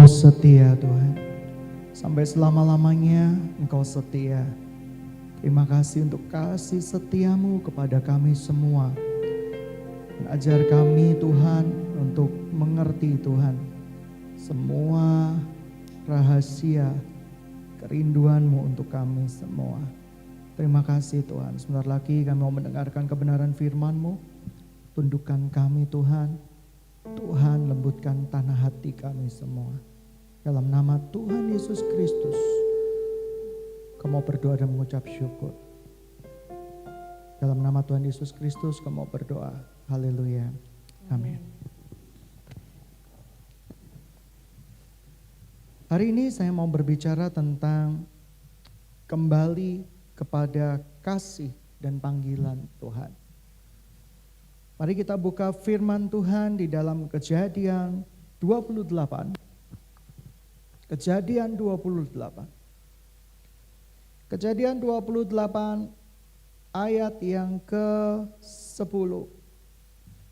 setia Tuhan. Sampai selama-lamanya Engkau setia. Terima kasih untuk kasih setiamu kepada kami semua. Dan ajar kami Tuhan untuk mengerti Tuhan semua rahasia kerinduanmu untuk kami semua. Terima kasih Tuhan. Sebentar lagi kami mau mendengarkan kebenaran firman-Mu. Tundukkan kami Tuhan. Tuhan lembutkan tanah hati kami semua. Dalam nama Tuhan Yesus Kristus, kami berdoa dan mengucap syukur. Dalam nama Tuhan Yesus Kristus kami berdoa. Haleluya. Amin. Hari ini saya mau berbicara tentang kembali kepada kasih dan panggilan Tuhan. Mari kita buka firman Tuhan di dalam Kejadian 28. Kejadian 28. Kejadian 28 ayat yang ke-10.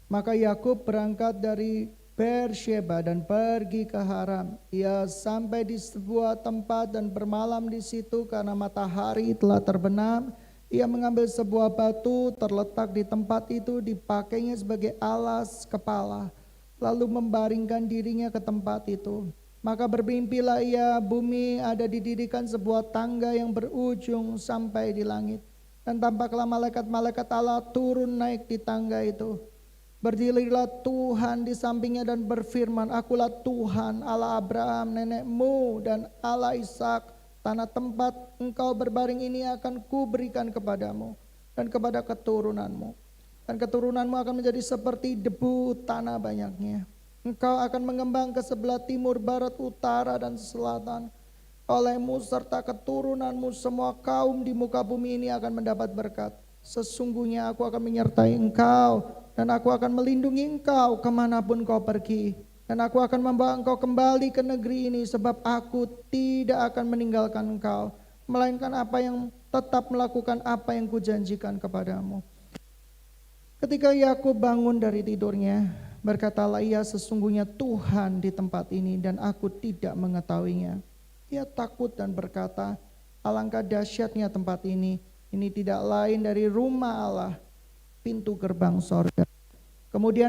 Maka Yakub berangkat dari Beersheba dan pergi ke Haran. Ia sampai di sebuah tempat dan bermalam di situ karena matahari telah terbenam. Ia mengambil sebuah batu terletak di tempat itu, dipakainya sebagai alas kepala, lalu membaringkan dirinya ke tempat itu. Maka bermimpilah ia, bumi ada didirikan sebuah tangga yang berujung sampai di langit. Dan tampaklah malaikat-malaikat Allah turun naik di tangga itu. Berdirilah Tuhan di sampingnya dan berfirman, Akulah Tuhan Allah Abraham nenekmu dan Allah Ishak. Tanah tempat engkau berbaring ini akan kuberikan kepadamu dan kepada keturunanmu. Dan keturunanmu akan menjadi seperti debu tanah banyaknya. Engkau akan mengembang ke sebelah timur, barat, utara, dan selatan. Olehmu serta keturunanmu semua kaum di muka bumi ini akan mendapat berkat. Sesungguhnya aku akan menyertai engkau dan aku akan melindungi engkau kemanapun kau pergi. Dan aku akan membawa engkau kembali ke negeri ini sebab aku tidak akan meninggalkan engkau. Melainkan apa yang tetap melakukan apa yang kujanjikan kepadamu. Ketika Yakub bangun dari tidurnya, berkatalah ia, sesungguhnya Tuhan di tempat ini dan aku tidak mengetahuinya. Ia takut dan berkata, alangkah dahsyatnya tempat ini. Ini tidak lain dari rumah Allah, pintu gerbang sorga. Kemudian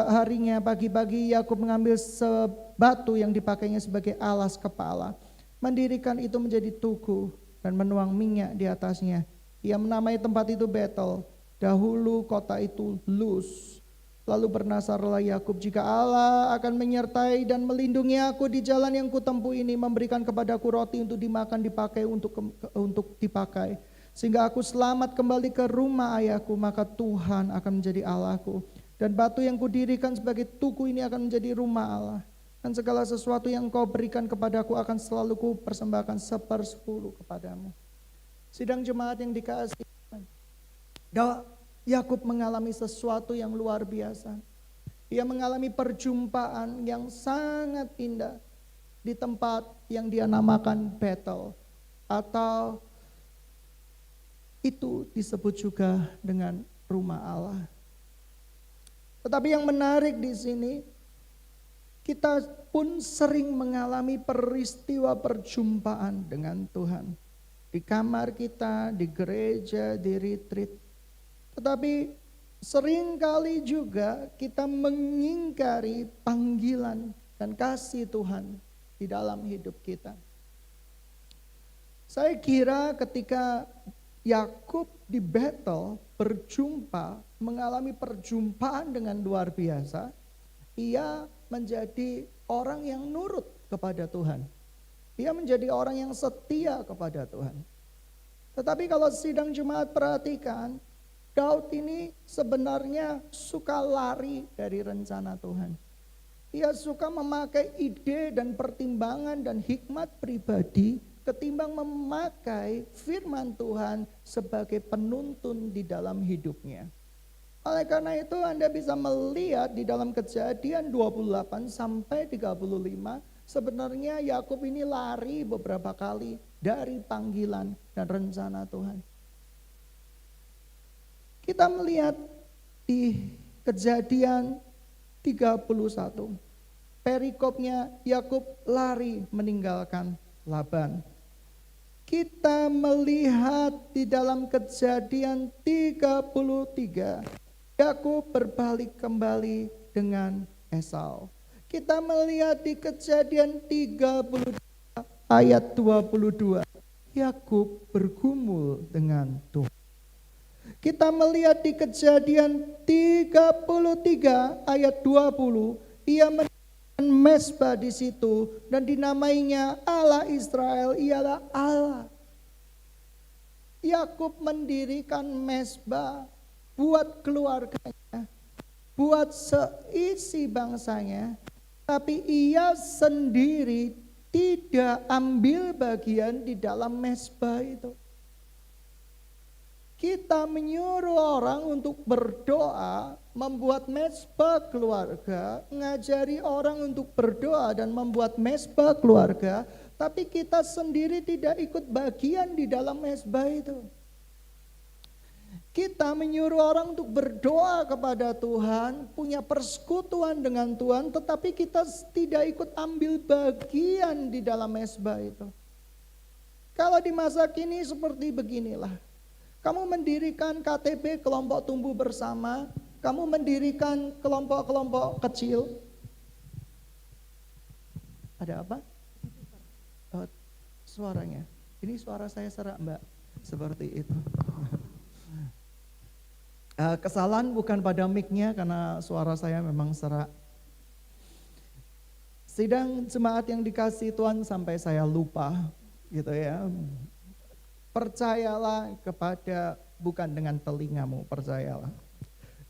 harinya pagi-pagi Yakub mengambil sebatu yang dipakainya sebagai alas kepala. Mendirikan itu menjadi tugu dan menuang minyak di atasnya. Ia menamai tempat itu Betel. Dahulu kota itu Luz. Lalu bernasarlah Yakub, jika Allah akan menyertai dan melindungi aku di jalan yang kutempuh ini, memberikan kepadaku roti untuk dimakan, dipakai untuk dipakai, sehingga aku selamat kembali ke rumah ayahku, maka Tuhan akan menjadi Allahku. Dan batu yang kudirikan sebagai tugu ini akan menjadi rumah Allah. Dan segala sesuatu yang kau berikan kepadaku akan selalu ku persembahkan 1/10 kepadamu. Sidang jemaat yang dikasihi, Yakub mengalami sesuatu yang luar biasa. Ia mengalami perjumpaan yang sangat indah di tempat yang dia namakan Betel, atau itu disebut juga dengan rumah Allah. Tetapi yang menarik di sini, kita pun sering mengalami peristiwa perjumpaan dengan Tuhan. Di kamar kita, di gereja, di retreat. Tetapi seringkali juga kita mengingkari panggilan dan kasih Tuhan di dalam hidup kita. Saya kira ketika Yakub di Betel berjumpa, mengalami perjumpaan dengan luar biasa, ia menjadi orang yang nurut kepada Tuhan. Ia menjadi orang yang setia kepada Tuhan. Tetapi kalau sidang jemaat perhatikan, Daud ini sebenarnya suka lari dari rencana Tuhan. Ia suka memakai ide dan pertimbangan dan hikmat pribadi ketimbang memakai firman Tuhan sebagai penuntun di dalam hidupnya. Oleh karena itu Anda bisa melihat di dalam Kejadian 28 sampai 35, sebenarnya Yakub ini lari beberapa kali dari panggilan dan rencana Tuhan. Kita melihat di Kejadian 31. perikopnya Yakub lari meninggalkan Laban. Kita melihat di dalam Kejadian 33, Yakub berbalik kembali dengan Esau. Kita melihat di Kejadian 33 ayat 22, Yakub bergumul dengan Tuhan. Kita melihat di Kejadian 33 ayat 20, ia mendirikan mezbah di situ dan dinamainya Allah Israel ialah Allah. Yakub mendirikan mezbah buat keluarganya, buat seisi bangsanya, tapi ia sendiri tidak ambil bagian di dalam mezbah itu. Kita menyuruh orang untuk berdoa, membuat mezbah keluarga, ngajari orang untuk berdoa dan membuat mezbah keluarga, tapi kita sendiri tidak ikut bagian di dalam mezbah itu. Kita menyuruh orang untuk berdoa kepada Tuhan, punya persekutuan dengan Tuhan, tetapi kita tidak ikut ambil bagian di dalam mezbah itu. Kalau di masa kini seperti beginilah. Kamu mendirikan KTB, kelompok tumbuh bersama, kamu mendirikan kelompok-kelompok kecil. Ada apa? Oh, suaranya. Ini suara saya serak, Mbak. Seperti itu. Kesalahan bukan pada mic-nya karena suara saya memang serak. Sidang jemaat yang dikasihi Tuhan sampai saya lupa gitu ya. Percayalah kepada bukan dengan telingamu, percayalah.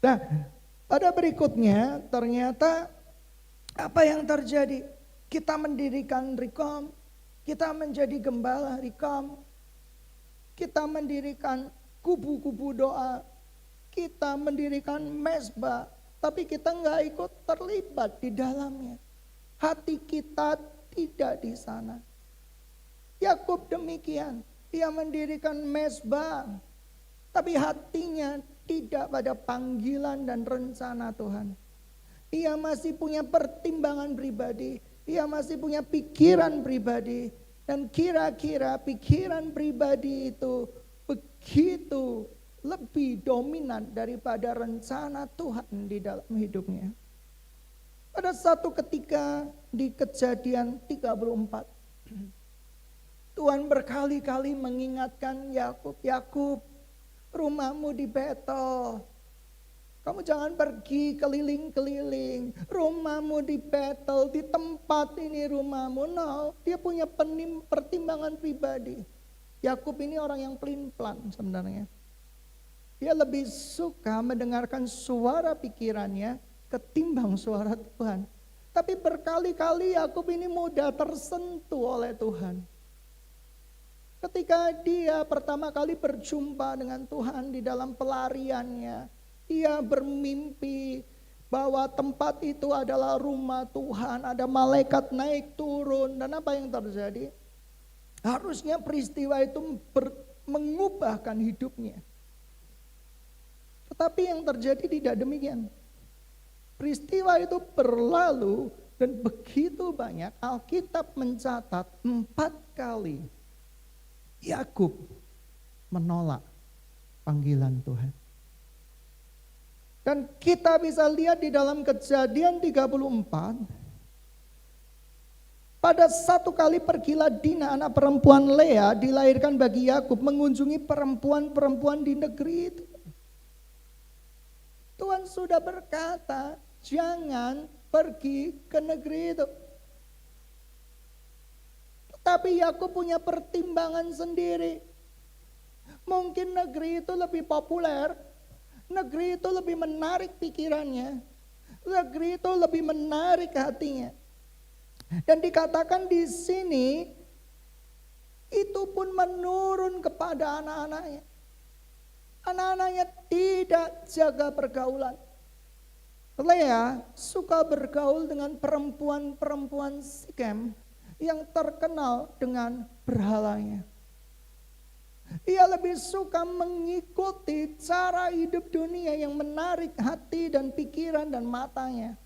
Nah, pada berikutnya ternyata apa yang terjadi? Kita mendirikan Rikom, kita menjadi gembala Rikom, kita mendirikan kubu-kubu doa, kita mendirikan mezbah, tapi kita nggak ikut terlibat di dalamnya. Hati kita tidak di sana. Yakub demikian. Ia mendirikan mezbah, tapi hatinya tidak pada panggilan dan rencana Tuhan. Ia masih punya pertimbangan pribadi, ia masih punya pikiran pribadi, dan kira-kira pikiran pribadi itu begitu lebih dominan daripada rencana Tuhan di dalam hidupnya. Pada satu ketika di Kejadian 34, Tuhan berkali-kali mengingatkan Yakub, Yakub, rumahmu di Betel. Kamu jangan pergi keliling-keliling. Rumahmu di Betel, di tempat ini rumahmu. No, dia punya pertimbangan pribadi. Yakub ini orang yang pelin-pelan sebenarnya. Dia lebih suka mendengarkan suara pikirannya ketimbang suara Tuhan. Tapi berkali-kali Yakub ini mudah tersentuh oleh Tuhan. Ketika dia pertama kali berjumpa dengan Tuhan di dalam pelariannya, ia bermimpi bahwa tempat itu adalah rumah Tuhan, ada malaikat naik turun, dan apa yang terjadi? Harusnya peristiwa itu mengubahkan hidupnya. Tetapi yang terjadi tidak demikian. Peristiwa itu berlalu dan begitu banyak Alkitab mencatat 4 kali Yakub menolak panggilan Tuhan. Dan kita bisa lihat di dalam Kejadian 34, pada satu kali pergilah Dina anak perempuan Lea dilahirkan bagi Yakub mengunjungi perempuan-perempuan di negeri itu. Tuhan sudah berkata, jangan pergi ke negeri itu. Tapi Yakub punya pertimbangan sendiri. Mungkin negeri itu lebih populer, negeri itu lebih menarik pikirannya, negeri itu lebih menarik hatinya. Dan dikatakan di sini, itu pun menurun kepada anak-anaknya. Anak-anaknya tidak jaga pergaulan. Lea suka bergaul dengan perempuan-perempuan Sikem yang terkenal dengan berhalanya. Ia lebih suka mengikuti cara hidup dunia yang menarik hati dan pikiran dan matanya.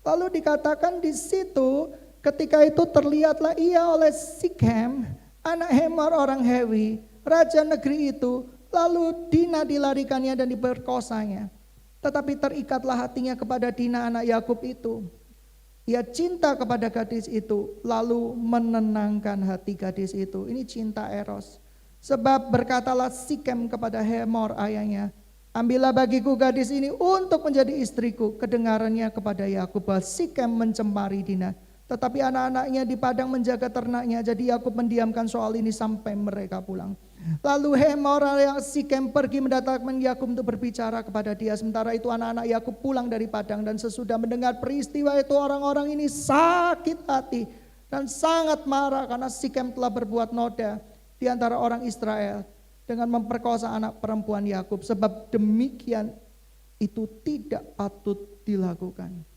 Lalu dikatakan di situ, ketika itu terlihatlah ia oleh Sikem, anak Hemor orang Hewi, raja negeri itu. Lalu Dina dilarikannya dan diperkosanya. Tetapi terikatlah hatinya kepada Dina anak Yakub itu. Ia cinta kepada gadis itu, lalu menenangkan hati gadis itu. Ini cinta eros. Sebab berkatalah Sikem kepada Hemor ayahnya, ambillah bagiku gadis ini untuk menjadi istriku. Kedengarannya kepada Yakub bahwa Sikem mencemari Dina. Tetapi anak-anaknya di padang menjaga ternaknya. Jadi Yakub mendiamkan soal ini sampai mereka pulang. Lalu Hemor yang Sikem pergi mendatangkan Yakub untuk berbicara kepada dia. Sementara itu anak-anak Yakub pulang dari padang. Dan sesudah mendengar peristiwa itu orang-orang ini sakit hati dan sangat marah karena Sikem telah berbuat noda di antara orang Israel dengan memperkosa anak perempuan Yakub. Sebab demikian itu tidak patut dilakukan.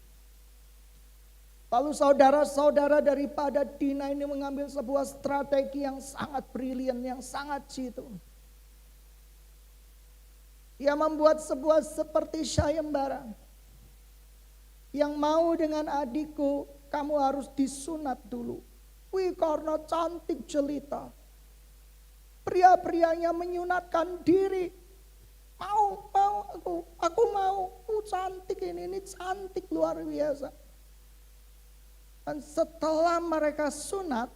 Lalu saudara-saudara daripada Dina ini mengambil sebuah strategi yang sangat brilian, yang sangat jitu. Ia membuat sebuah seperti sayembara. Yang mau dengan adikku, kamu harus disunat dulu. Wih, karena cantik jelita. Pria-prianya menyunatkan diri. Aku mau. Cantik ini cantik luar biasa. Dan setelah mereka sunat,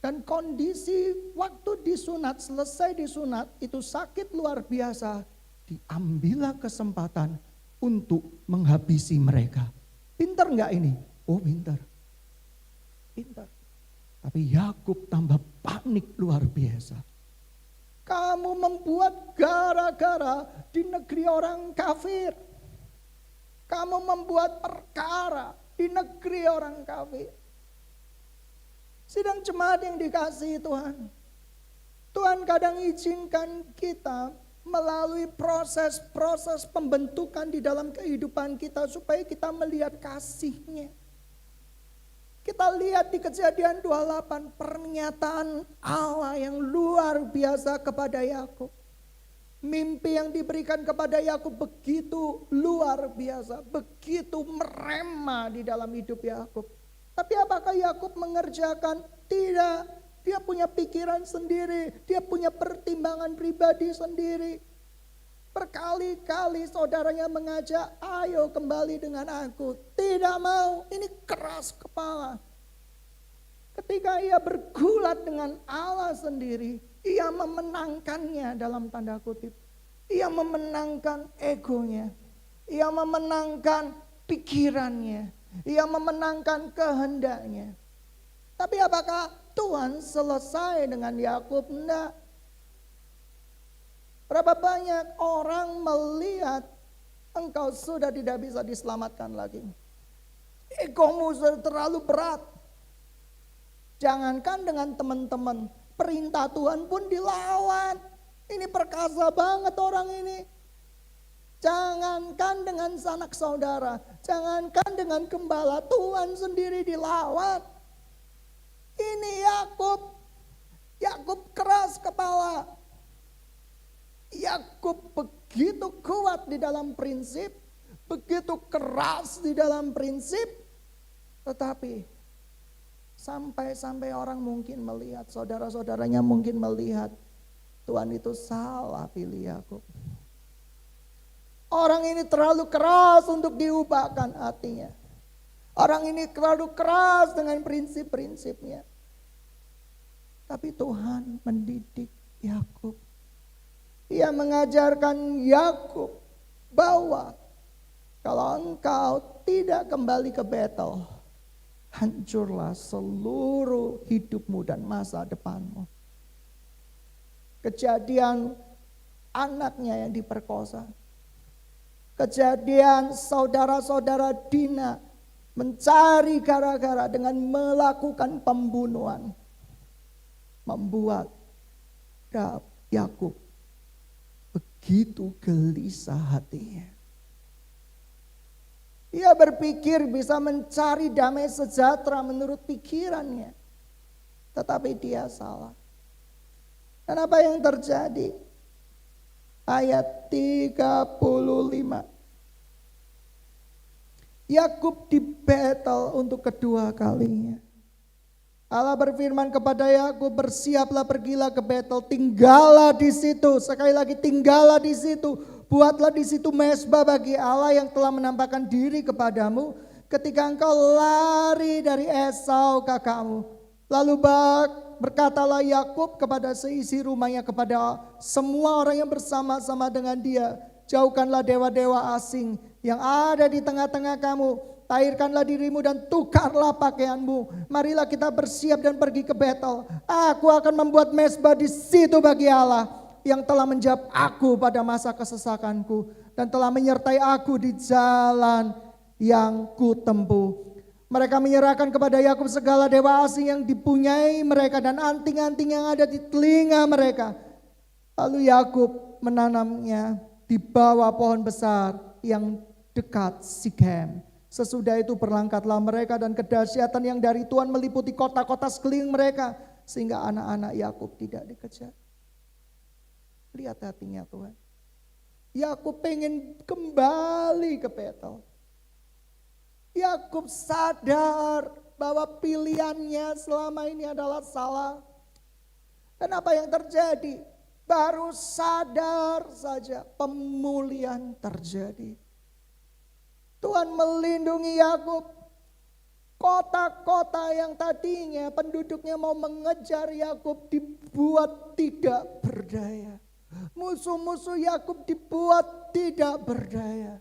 dan kondisi waktu disunat, selesai disunat, itu sakit luar biasa. Diambillah kesempatan untuk menghabisi mereka. Pintar gak ini? Oh pintar. Pintar. Tapi Yakub tambah panik luar biasa. Kamu membuat gara-gara di negeri orang kafir. Kamu membuat perkara di negeri orang kafir. Sidang jemaat yang dikasihi Tuhan. Tuhan kadang izinkan kita melalui proses-proses pembentukan di dalam kehidupan kita supaya kita melihat kasih-Nya. Kita lihat di Kejadian 28 pernyataan Allah yang luar biasa kepada Yakub. Mimpi yang diberikan kepada Yakub begitu luar biasa, begitu merema di dalam hidup Yakub. Tapi apakah Yakub mengerjakan? Tidak. Dia punya pikiran sendiri, dia punya pertimbangan pribadi sendiri. Berkali-kali saudaranya mengajak, ayo kembali dengan aku. Tidak mau, ini keras kepala. Ketika ia bergulat dengan Allah sendiri, ia memenangkannya dalam tanda kutip. Ia memenangkan egonya. Ia memenangkan pikirannya. Ia memenangkan kehendaknya. Tapi apakah Tuhan selesai dengan Yakub? Tidak. Berapa banyak orang melihat engkau sudah tidak bisa diselamatkan lagi. Egomu sudah terlalu berat. Jangankan dengan teman-teman, perintah Tuhan pun dilawan. Ini perkasa banget orang ini. Jangankan dengan sanak saudara, jangankan dengan gembala, Tuhan sendiri dilawan. Ini Yakub keras kepala. Yakub begitu kuat di dalam prinsip, begitu keras di dalam prinsip, tetapi sampai orang mungkin melihat, saudara-saudaranya mungkin melihat, Tuhan itu salah pilih Yakub. Orang ini terlalu keras untuk diubahkan hatinya. Orang ini terlalu keras dengan prinsip-prinsipnya. Tapi Tuhan mendidik Yakub. Ia mengajarkan Yakub bahwa kalau engkau tidak kembali ke Betel, hancurlah seluruh hidupmu dan masa depanmu. Kejadian anaknya yang diperkosa. Kejadian saudara-saudara Dina mencari gara-gara dengan melakukan pembunuhan. Membuat Yakub begitu gelisah hatinya. Ia berpikir bisa mencari damai sejahtera menurut pikirannya. Tetapi dia salah. Dan apa yang terjadi? Ayat 35. Yakub di Betel untuk kedua kalinya. Allah berfirman kepada Yakub, bersiaplah, pergilah ke Betel, tinggallah di situ. Sekali lagi, tinggallah di situ. Buatlah di situ mezbah bagi Allah yang telah menampakkan diri kepadamu ketika engkau lari dari Esau kakakmu. Lalu berkatalah Yakub kepada seisi rumahnya, kepada semua orang yang bersama-sama dengan dia, jauhkanlah dewa-dewa asing yang ada di tengah-tengah kamu. Tahirkanlah dirimu dan tukarlah pakaianmu. Marilah kita bersiap dan pergi ke Betel. Aku akan membuat mezbah di situ bagi Allah yang telah menjawab aku pada masa kesesakanku dan telah menyertai aku di jalan yang kutempuh. Mereka menyerahkan kepada Yakub segala dewa asing yang dipunyai mereka dan anting-anting yang ada di telinga mereka. Lalu Yakub menanamnya di bawah pohon besar yang dekat Sikem. Sesudah itu berangkatlah mereka dan kedahsyatan yang dari Tuhan meliputi kota-kota sekeliling mereka sehingga anak-anak Yakub tidak dikejar. Lihat hatinya Tuhan. Yakub pengen kembali ke Betel. Yakub sadar bahwa pilihannya selama ini adalah salah. Dan apa yang terjadi? Baru sadar saja pemulihan terjadi. Tuhan melindungi Yakub. Kota-kota yang tadinya penduduknya mau mengejar Yakub dibuat tidak berdaya. Musuh-musuh Yakub dibuat tidak berdaya.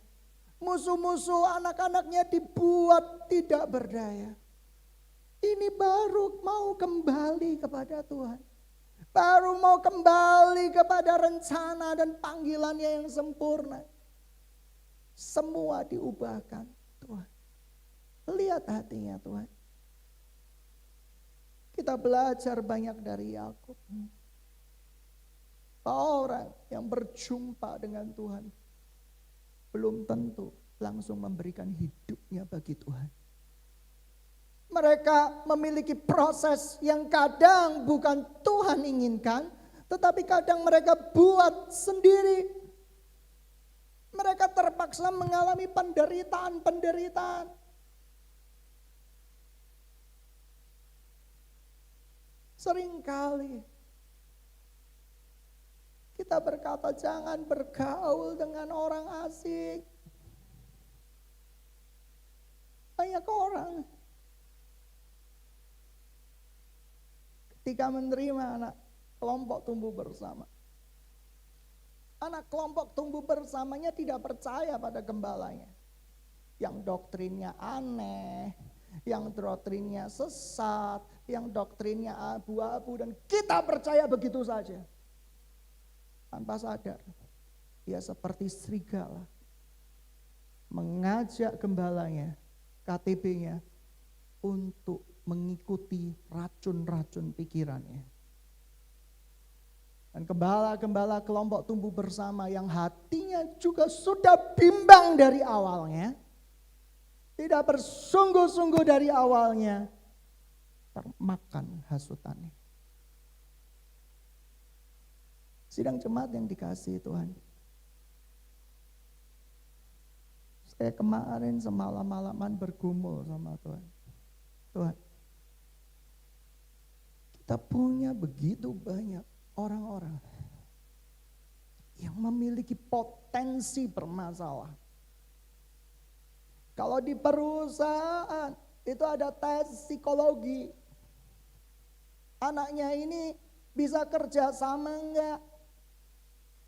Musuh-musuh anak-anaknya dibuat tidak berdaya. Ini baru mau kembali kepada Tuhan. Baru mau kembali kepada rencana dan panggilannya yang sempurna. Semua diubahkan Tuhan. Lihat hatinya Tuhan. Kita belajar banyak dari Yakub. Orang yang berjumpa dengan Tuhan belum tentu langsung memberikan hidupnya bagi Tuhan. Mereka memiliki proses yang kadang bukan Tuhan inginkan, tetapi kadang mereka buat sendiri. Mereka terpaksa mengalami penderitaan. Seringkali kita berkata jangan bergaul dengan orang asing. Banyak orang ketika menerima anak kelompok tumbuh bersama. Anak kelompok tumbuh bersamanya tidak percaya pada gembalanya. Yang doktrinnya aneh, yang doktrinnya sesat, yang doktrinnya abu-abu, dan kita percaya begitu saja. Tanpa sadar, dia seperti serigala mengajak gembalanya, KTB-nya, untuk mengikuti racun-racun pikirannya. Dan gembala-gembala kelompok tumbuh bersama yang hatinya juga sudah bimbang dari awalnya, tidak bersungguh-sungguh dari awalnya, termakan hasutannya. Sidang jemaat yang dikasihi Tuhan. Saya kemarin semalam-malaman bergumul sama Tuhan. Tuhan, kita punya begitu banyak orang-orang yang memiliki potensi bermasalah. Kalau di perusahaan itu ada tes psikologi. Anaknya ini bisa kerja sama enggak?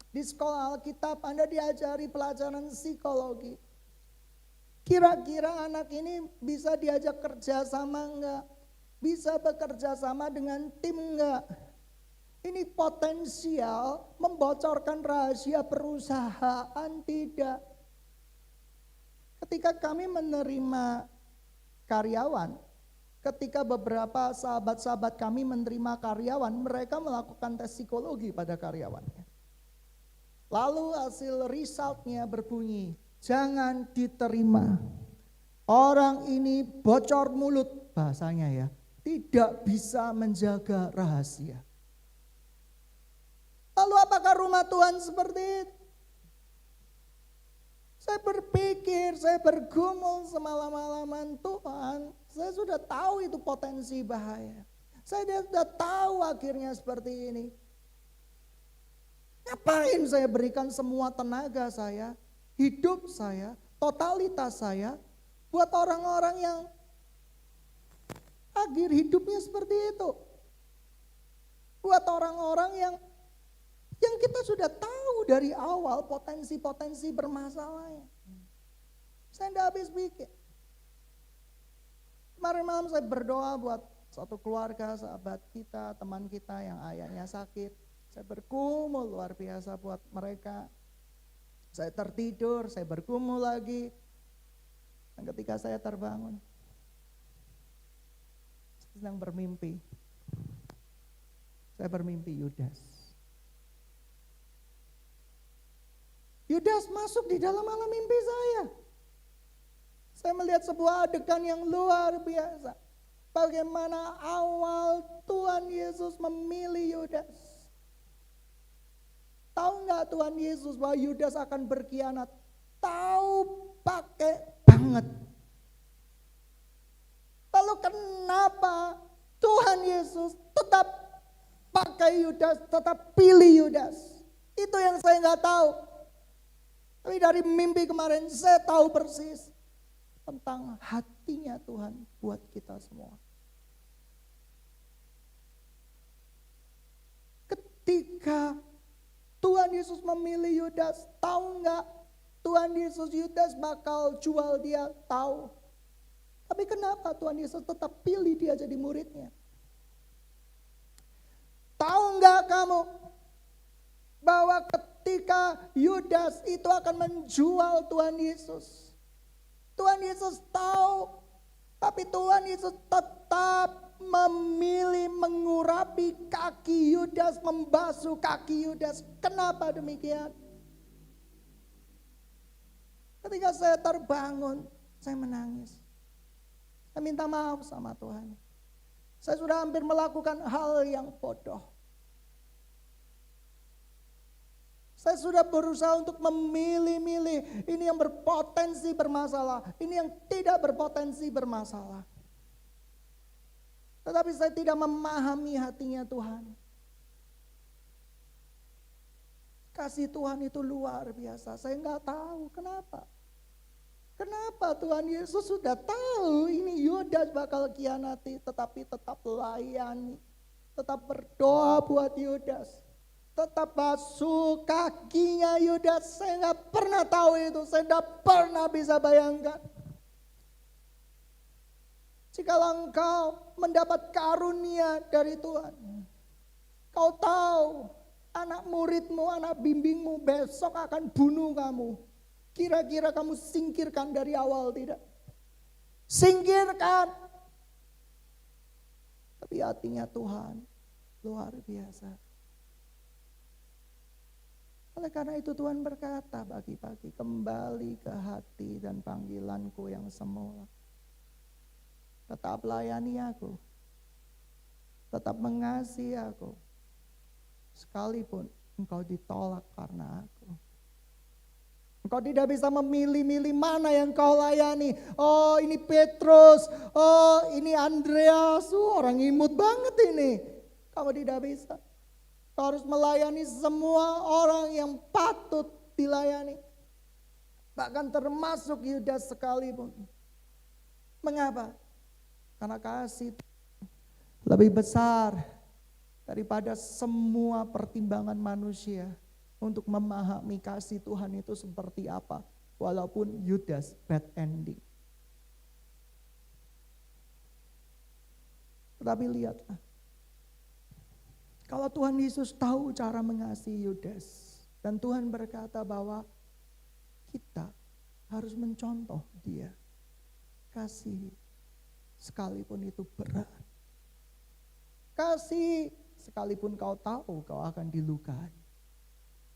Di sekolah Alkitab Anda diajari pelajaran psikologi. Kira-kira anak ini bisa diajak kerja sama enggak? Bisa bekerja sama dengan tim enggak? Ini potensial membocorkan rahasia perusahaan tidak. Ketika kami menerima karyawan, ketika beberapa sahabat-sahabat kami menerima karyawan, mereka melakukan tes psikologi pada karyawannya. Lalu hasil resultnya berbunyi, jangan diterima. Orang ini bocor mulut, bahasanya ya, tidak bisa menjaga rahasia. Lalu apakah rumah Tuhan seperti itu? Saya berpikir, saya bergumul semalam-malaman, Tuhan, saya sudah tahu itu potensi bahaya. Saya sudah tahu akhirnya seperti ini. Ngapain saya berikan semua tenaga saya, hidup saya, totalitas saya, buat orang-orang yang akhir hidupnya seperti itu. Buat orang-orang yang kita sudah tahu dari awal potensi-potensi bermasalahnya. Saya tidak habis pikir. Kemarin malam saya berdoa buat satu keluarga, sahabat kita, teman kita yang ayahnya sakit. Saya bergumul luar biasa buat mereka. Saya tertidur, saya bergumul lagi. Dan ketika saya terbangun, saya sedang bermimpi. Saya bermimpi Yudas. Yudas masuk di dalam malam mimpi saya. Saya melihat sebuah adegan yang luar biasa. Bagaimana awal Tuhan Yesus memilih Yudas. Tahu nggak Tuhan Yesus bahwa Yudas akan berkhianat? Tahu pakai banget. Lalu kenapa Tuhan Yesus tetap pakai Yudas, tetap pilih Yudas? Itu yang saya nggak tahu. Tapi dari mimpi kemarin saya tahu persis tentang hatinya Tuhan buat kita semua. Ketika Tuhan Yesus memilih Yudas, tahu nggak Tuhan Yesus Yudas bakal jual dia? Tahu. Tapi kenapa Tuhan Yesus tetap pilih dia jadi muridnya? Tahu nggak kamu bahwa ketika Yudas itu akan menjual Tuhan Yesus, Tuhan Yesus tahu, tapi Tuhan Yesus tetap memilih mengurapi kaki Yudas, membasuh kaki Yudas. Kenapa demikian? Ketika saya terbangun, saya menangis. Saya minta maaf sama Tuhan. Saya sudah hampir melakukan hal yang bodoh. Saya sudah berusaha untuk memilih-milih ini yang berpotensi bermasalah, ini yang tidak berpotensi bermasalah. Tetapi saya tidak memahami hatinya Tuhan. Kasih Tuhan itu luar biasa. Saya nggak tahu kenapa. Kenapa Tuhan Yesus sudah tahu ini Yudas bakal khianati, tetapi tetap layani. Tetap berdoa buat Yudas. Tetap basuh kakinya Yudas. Saya nggak pernah tahu itu. Saya nggak pernah bisa bayangkan. Jikalau engkau mendapat karunia dari Tuhan, kau tahu anak muridmu, anak bimbingmu besok akan bunuh kamu. Kira-kira kamu singkirkan dari awal tidak? Singkirkan. Tapi hatinya Tuhan luar biasa. Oleh karena itu Tuhan berkata pagi-pagi, kembali ke hati dan panggilanku yang semula. Tetap layani aku. Tetap mengasihi aku. Sekalipun engkau ditolak karena aku. Engkau tidak bisa memilih-milih mana yang kau layani. Oh ini Petrus, oh ini Andreas, orang imut banget ini. Kamu tidak bisa. Kau harus melayani semua orang yang patut dilayani. Bahkan termasuk Yudas sekalipun. Mengapa? Karena kasih lebih besar daripada semua pertimbangan manusia. Untuk memahami kasih Tuhan itu seperti apa. Walaupun Yudas bad ending. Tetapi lihatlah. Kalau Tuhan Yesus tahu cara mengasihi Yudas. Dan Tuhan berkata bahwa kita harus mencontoh dia. Kasih sekalipun itu berat. Kasih sekalipun kau tahu kau akan dilukai.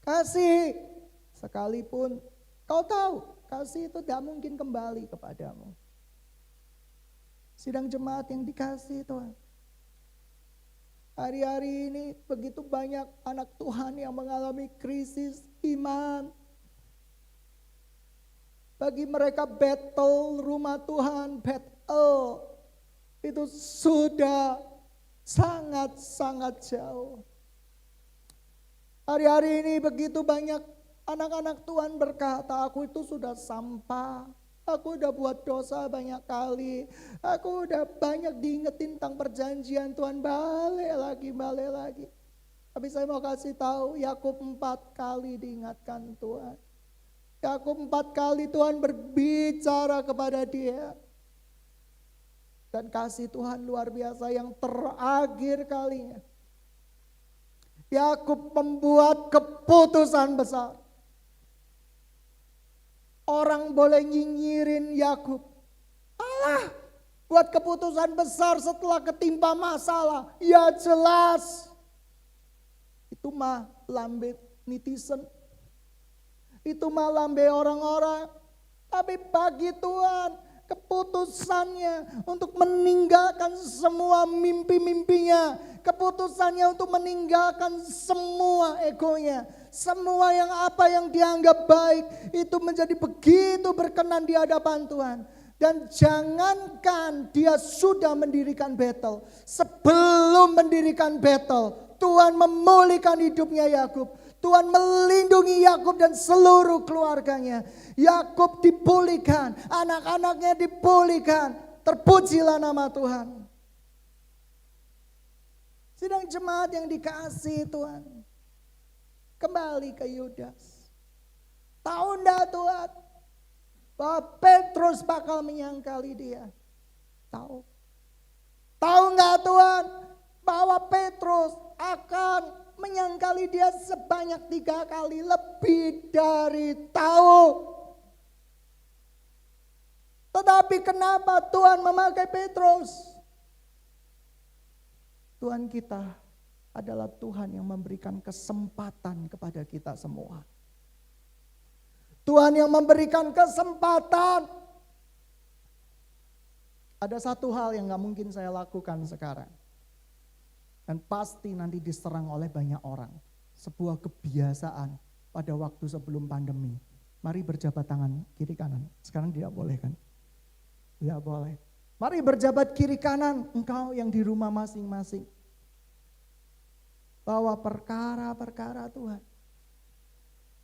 Kasih sekalipun kau tahu kasih itu tidak mungkin kembali kepadamu. Sidang jemaat yang dikasih Tuhan. Hari-hari ini begitu banyak anak Tuhan yang mengalami krisis iman. Bagi mereka battle rumah Tuhan, battle itu sudah sangat-sangat jauh. Hari-hari ini begitu banyak anak-anak Tuhan berkata, aku itu sudah sampah. Aku udah buat dosa banyak kali. Aku udah banyak diingetin tentang perjanjian Tuhan. Balik lagi. Tapi saya mau kasih tahu, Yakub 4 kali diingatkan Tuhan. Yakub 4 kali Tuhan berbicara kepada dia. Dan kasih Tuhan luar biasa yang terakhir kalinya. Yakub membuat keputusan besar. Orang boleh nyinyirin Yakub. Allah buat keputusan besar setelah ketimpa masalah. Ya jelas. Itu mah lambe netizen. Itu mah lambe orang-orang. Tapi bagi Tuhan keputusannya untuk meninggalkan semua mimpi-mimpinya. Keputusannya untuk meninggalkan semua egonya. Semua yang dianggap baik itu menjadi begitu berkenan di hadapan Tuhan. Dan jangankan dia sudah mendirikan Betel. Sebelum mendirikan Betel, Tuhan memulihkan hidupnya Yakub. Tuhan melindungi Yakub dan seluruh keluarganya. Yakub dipulihkan, anak-anaknya dipulihkan. Terpujilah nama Tuhan. Sidang jemaat yang dikasihi Tuhan, kembali ke Yudas. Tahu enggak Tuhan bahwa Petrus bakal menyangkali dia? Tahu. Tahu enggak Tuhan bahwa Petrus akan menyangkali dia sebanyak 3 kali, lebih dari tahu. Tetapi kenapa Tuhan memakai Petrus? Tuhan kita adalah Tuhan yang memberikan kesempatan kepada kita semua. Tuhan yang memberikan kesempatan. Ada satu hal yang gak mungkin saya lakukan sekarang. Dan pasti nanti diserang oleh banyak orang. Sebuah kebiasaan pada waktu sebelum pandemi. Mari berjabat tangan kiri kanan. Sekarang tidak boleh kan? Tidak boleh. Mari berjabat kiri kanan engkau yang di rumah masing-masing. Bahwa perkara-perkara Tuhan.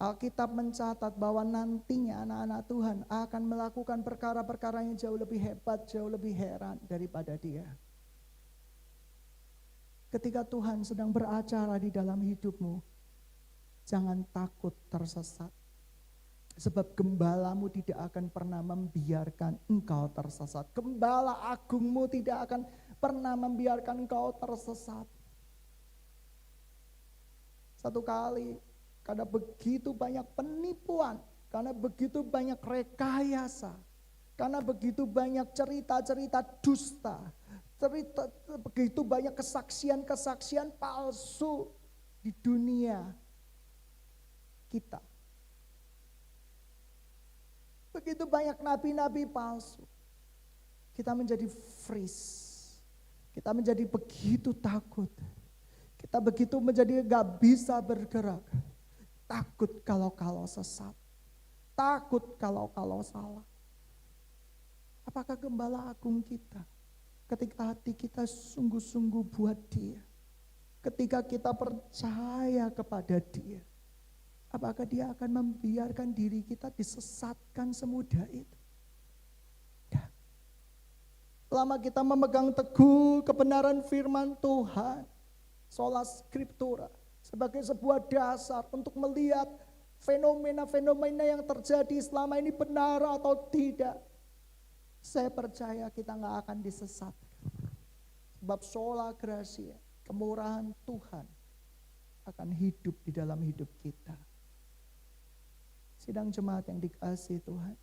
Alkitab mencatat bahwa nantinya anak-anak Tuhan akan melakukan perkara-perkara yang jauh lebih hebat, jauh lebih heran daripada dia. Ketika Tuhan sedang beracara di dalam hidupmu, jangan takut tersesat. Sebab gembalamu tidak akan pernah membiarkan engkau tersesat. Gembala agungmu tidak akan pernah membiarkan engkau tersesat. Satu kali, karena begitu banyak penipuan, karena begitu banyak rekayasa, karena begitu banyak cerita-cerita dusta, begitu banyak kesaksian-kesaksian palsu di dunia kita. Begitu banyak nabi-nabi palsu. Kita menjadi freeze. Kita menjadi begitu takut. Kita begitu menjadi gak bisa bergerak. Takut kalau sesat. Takut kalau salah. Apakah gembala agung kita? Ketika hati kita sungguh-sungguh buat dia. Ketika kita percaya kepada dia. Apakah dia akan membiarkan diri kita disesatkan semudah itu? Tidak. Selama kita memegang teguh kebenaran firman Tuhan. Sola Scriptura. Sebagai sebuah dasar untuk melihat fenomena-fenomena yang terjadi selama ini benar atau tidak. Saya percaya kita gak akan disesatkan. Sebab sola gracia, kemurahan Tuhan akan hidup di dalam hidup kita. Sidang jemaat yang dikasihi Tuhan.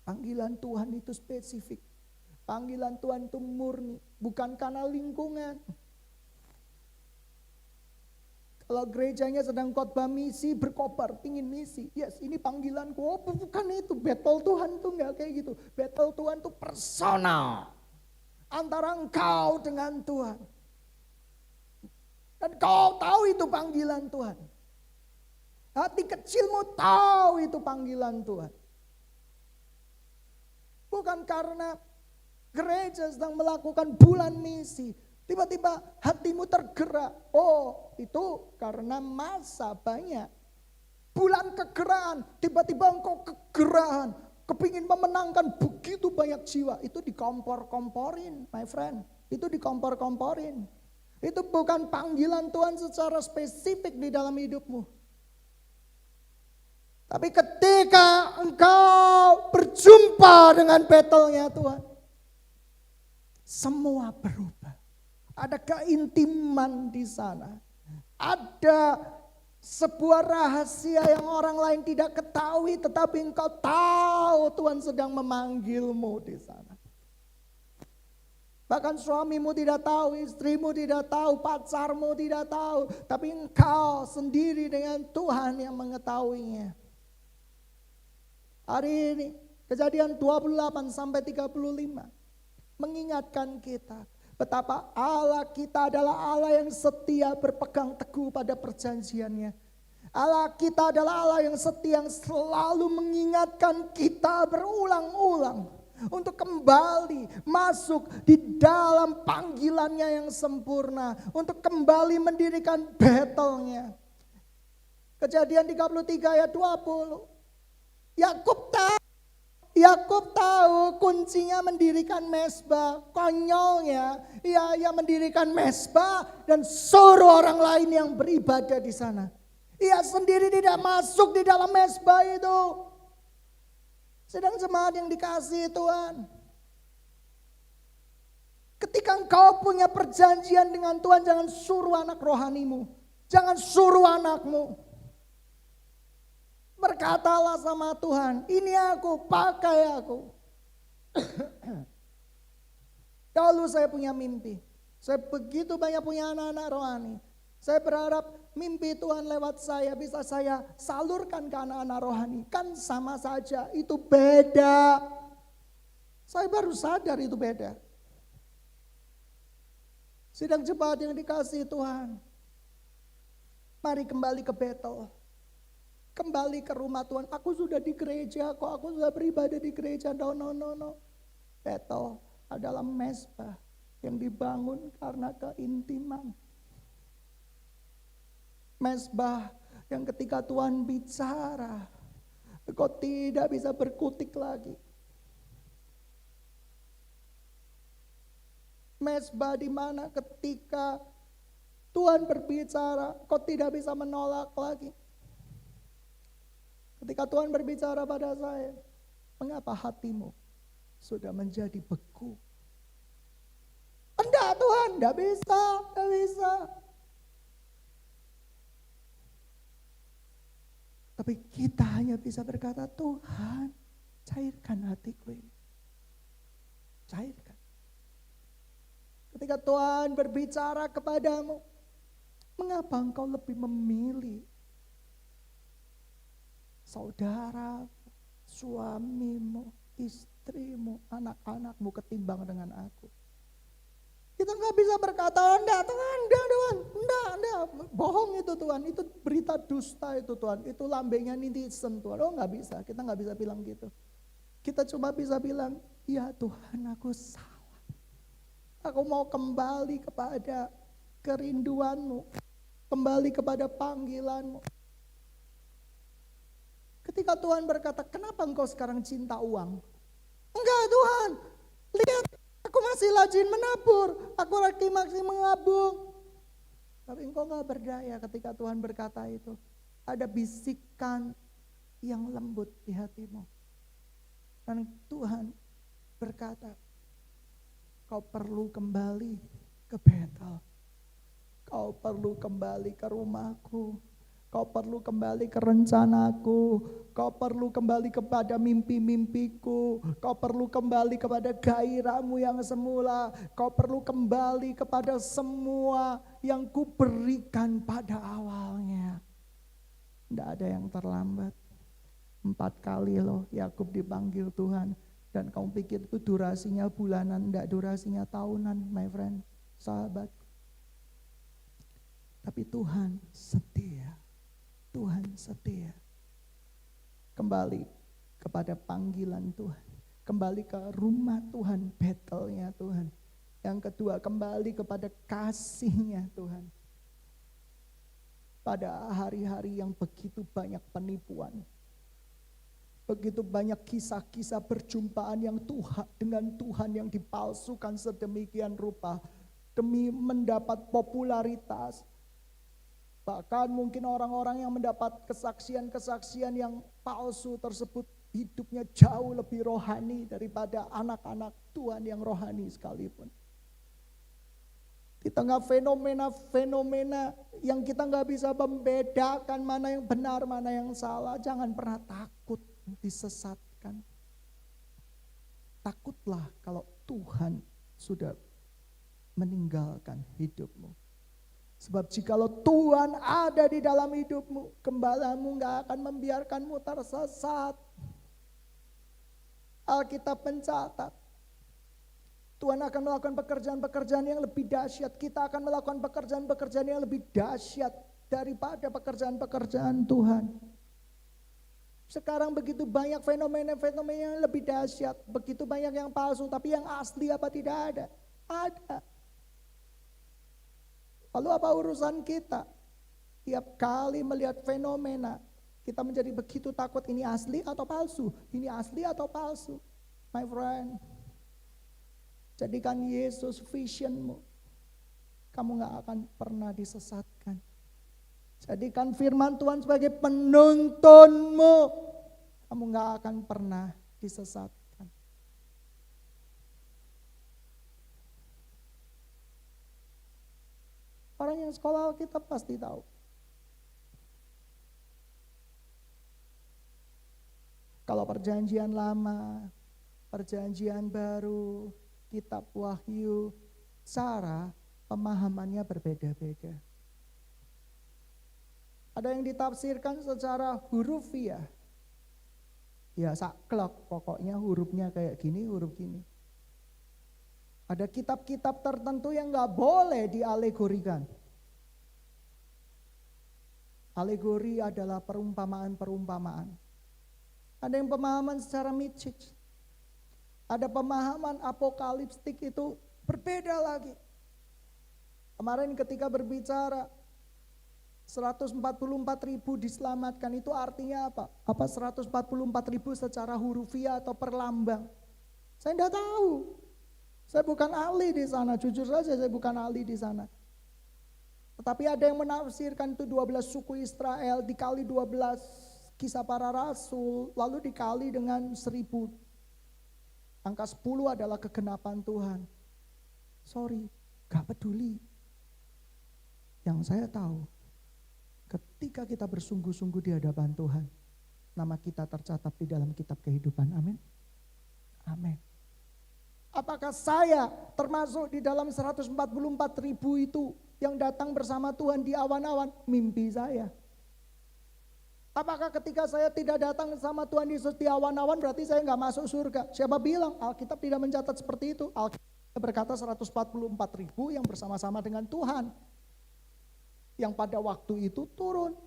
Panggilan Tuhan itu spesifik. Panggilan Tuhan itu murni. Bukan karena lingkungan. Kalau gerejanya sedang khotbah misi, berkobar, pingin misi. Yes, ini panggilanku. Oh, bukan itu. Battle Tuhan itu enggak kayak gitu. Battle Tuhan itu personal. Antara engkau dengan Tuhan. Dan kau tahu itu panggilan Tuhan. Hati kecilmu tahu itu panggilan Tuhan. Bukan karena gereja sedang melakukan bulan misi, tiba-tiba hatimu tergerak. Oh, itu karena masa banyak. Bulan kegerahan, tiba-tiba engkau kegerahan, kepingin memenangkan begitu banyak jiwa. Itu dikompor-komporin, my friend. Itu dikompor-komporin. Itu bukan panggilan Tuhan secara spesifik di dalam hidupmu. Tapi ketika engkau berjumpa dengan battle-nya Tuhan, semua berubah. Ada keintiman di sana. Ada sebuah rahasia yang orang lain tidak ketahui, tetapi engkau tahu Tuhan sedang memanggilmu di sana. Bahkan suamimu tidak tahu, istrimu tidak tahu, pacarmu tidak tahu, tapi engkau sendiri dengan Tuhan yang mengetahuinya. Hari ini Kejadian 28 sampai 35 mengingatkan kita betapa Allah kita adalah Allah yang setia berpegang teguh pada perjanjiannya. Allah kita adalah Allah yang setia, yang selalu mengingatkan kita berulang-ulang untuk kembali masuk di dalam panggilannya yang sempurna, untuk kembali mendirikan battle-nya. Kejadian 33 ayat 20. Yakub tahu kuncinya mendirikan mezbah. Konyolnya, ia mendirikan mezbah dan suruh orang lain yang beribadah di sana. Ia sendiri tidak masuk di dalam mezbah itu. Sedang jemaat yang dikasihi Tuhan, ketika engkau punya perjanjian dengan Tuhan, jangan suruh anak rohanimu, jangan suruh anakmu. Berkatalah sama Tuhan, ini aku, pakai aku. Dahulu saya punya mimpi. Saya begitu banyak punya anak-anak rohani. Saya berharap mimpi Tuhan lewat saya bisa saya salurkan ke anak-anak rohani. Kan sama saja, itu beda. Saya baru sadar itu beda. Sidang jemaat yang dikasihi Tuhan, mari kembali ke Betel. Kembali ke rumah Tuhan. Aku sudah di gereja kok, aku sudah beribadah di gereja. No. Betel adalah mezbah yang dibangun karena keintiman. Mezbah yang ketika Tuhan bicara, kau tidak bisa berkutik lagi. Mezbah di mana ketika Tuhan berbicara, kau tidak bisa menolak lagi. Ketika Tuhan berbicara pada saya, mengapa hatimu sudah menjadi beku? Enggak Tuhan, enggak bisa. Tapi kita hanya bisa berkata, Tuhan, cairkan hatiku ini. Cairkan. Ketika Tuhan berbicara kepadamu, mengapa engkau lebih memilih saudara, suamimu, istrimu, anak-anakmu ketimbang dengan aku? Kita nggak bisa berkata, enggak Tuhan, enggak. Bohong itu Tuhan, itu berita dusta itu Tuhan, itu lambengnya netizen Tuhan. Oh nggak bisa, kita nggak bisa bilang gitu. Kita cuma bisa bilang, ya Tuhan aku salah. Aku mau kembali kepada kerinduanmu, kembali kepada panggilanmu. Ketika Tuhan berkata, kenapa engkau sekarang cinta uang? Enggak Tuhan, lihat aku masih rajin menabur, aku masih mengabung. Tapi engkau gak berdaya ketika Tuhan berkata itu. Ada bisikan yang lembut di hatimu. Dan Tuhan berkata, kau perlu kembali ke Betel. Kau perlu kembali ke rumahku. Kau perlu kembali ke rencanaku. Kau perlu kembali kepada mimpi-mimpiku. Kau perlu kembali kepada gairahmu yang semula. Kau perlu kembali kepada semua yang kuberikan pada awalnya. Tidak ada yang terlambat. 4 kali loh Yakub dipanggil Tuhan. Dan kamu pikir itu durasinya bulanan, tidak, durasinya tahunan, my friend, sahabat. Tapi Tuhan setia. Tuhan setia. Kembali kepada panggilan Tuhan. kembali ke rumah Tuhan, Betelnya Tuhan. Yang kedua, kembali kepada kasih-Nya Tuhan. Pada hari-hari yang begitu banyak penipuan, begitu banyak kisah-kisah perjumpaan yang dengan Tuhan yang dipalsukan sedemikian rupa demi mendapat popularitas. Bahkan mungkin orang-orang yang mendapat kesaksian-kesaksian yang palsu tersebut hidupnya jauh lebih rohani daripada anak-anak Tuhan yang rohani sekalipun. Di tengah fenomena-fenomena yang kita nggak bisa membedakan mana yang benar, mana yang salah, jangan pernah takut disesatkan. Takutlah kalau Tuhan sudah meninggalkan hidupmu. Sebab jikalau Tuhan ada di dalam hidupmu, gembalamu nggak akan membiarkanmu tersesat. Alkitab mencatat, Tuhan akan melakukan pekerjaan-pekerjaan yang lebih dahsyat. Kita akan melakukan pekerjaan-pekerjaan yang lebih dahsyat daripada pekerjaan-pekerjaan Tuhan. Sekarang begitu banyak fenomena-fenomena yang lebih dahsyat, begitu banyak yang palsu, tapi yang asli apa tidak ada? Ada. Lalu apa urusan kita? Tiap kali melihat fenomena, kita menjadi begitu takut, ini asli atau palsu? Ini asli atau palsu? My friend, jadikan Yesus visionmu. Kamu gak akan pernah disesatkan. Jadikan firman Tuhan sebagai penuntunmu. Kamu gak akan pernah disesatkan. Orang yang sekolah kita pasti tahu. Kalau perjanjian lama, perjanjian baru, kitab Wahyu, cara pemahamannya berbeda-beda. Ada yang ditafsirkan secara hurufiah. Ya saklek, pokoknya hurufnya kayak gini, huruf gini. Ada kitab-kitab tertentu yang gak boleh dialegorikan. Alegori adalah perumpamaan-perumpamaan. Ada yang pemahaman secara mitic. Ada pemahaman apokaliptik itu berbeda lagi. Kemarin ketika berbicara 144.000 diselamatkan, itu artinya apa? Apa 144.000 secara hurufiah atau perlambang? Saya tidak tahu. Saya bukan ahli di sana, jujur saja saya bukan ahli di sana. Tetapi ada yang menafsirkan itu 12 suku Israel dikali 12 kisah para rasul, lalu dikali dengan 1000. Angka 10 adalah kegenapan Tuhan. Sorry, gak peduli. Yang saya tahu, ketika kita bersungguh-sungguh di hadapan Tuhan, nama kita tercatat di dalam kitab kehidupan. Amin. Amin. Apakah saya termasuk di dalam 144.000 itu yang datang bersama Tuhan di awan-awan? Mimpi saya. Apakah ketika saya tidak datang sama Tuhan Yesus di awan-awan berarti saya nggak masuk surga? Siapa bilang? Alkitab tidak mencatat seperti itu. Alkitab berkata 144.000 yang bersama-sama dengan Tuhan. Yang pada waktu itu turun.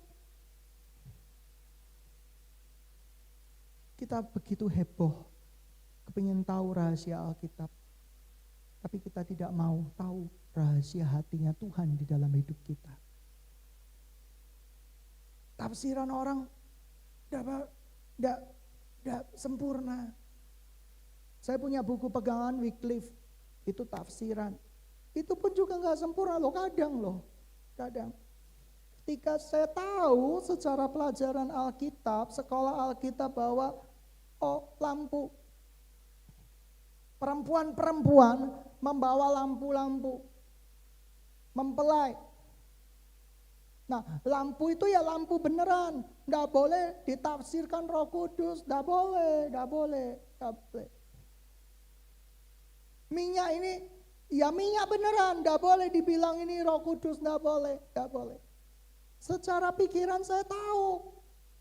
Kita begitu heboh. Kepingin tahu rahasia Alkitab. Tapi kita tidak mau tahu rahasia hatinya Tuhan di dalam hidup kita. Tafsiran orang tidak sempurna. Saya punya buku pegangan Wycliffe, itu tafsiran. Itu pun juga gak sempurna loh, kadang. Ketika saya tahu secara pelajaran Alkitab, sekolah Alkitab bahwa lampu. Perempuan-perempuan membawa lampu-lampu, mempelai. Nah, lampu itu ya lampu beneran, nggak boleh ditafsirkan Roh Kudus, nggak boleh. Minyak ini, ya minyak beneran, nggak boleh dibilang ini Roh Kudus, nggak boleh. Secara pikiran saya tahu,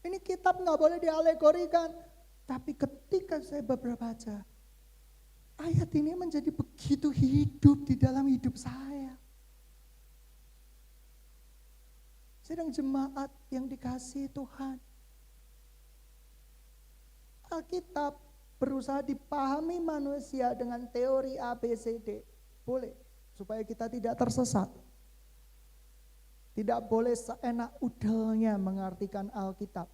ini kitab nggak boleh dialegorikan, tapi ketika saya baca, ayat ini menjadi begitu hidup di dalam hidup saya. Sedang jemaat yang dikasihi Tuhan. Alkitab berusaha dipahami manusia dengan teori ABCD. Boleh, supaya kita tidak tersesat. Tidak boleh seenak udelnya mengartikan Alkitab.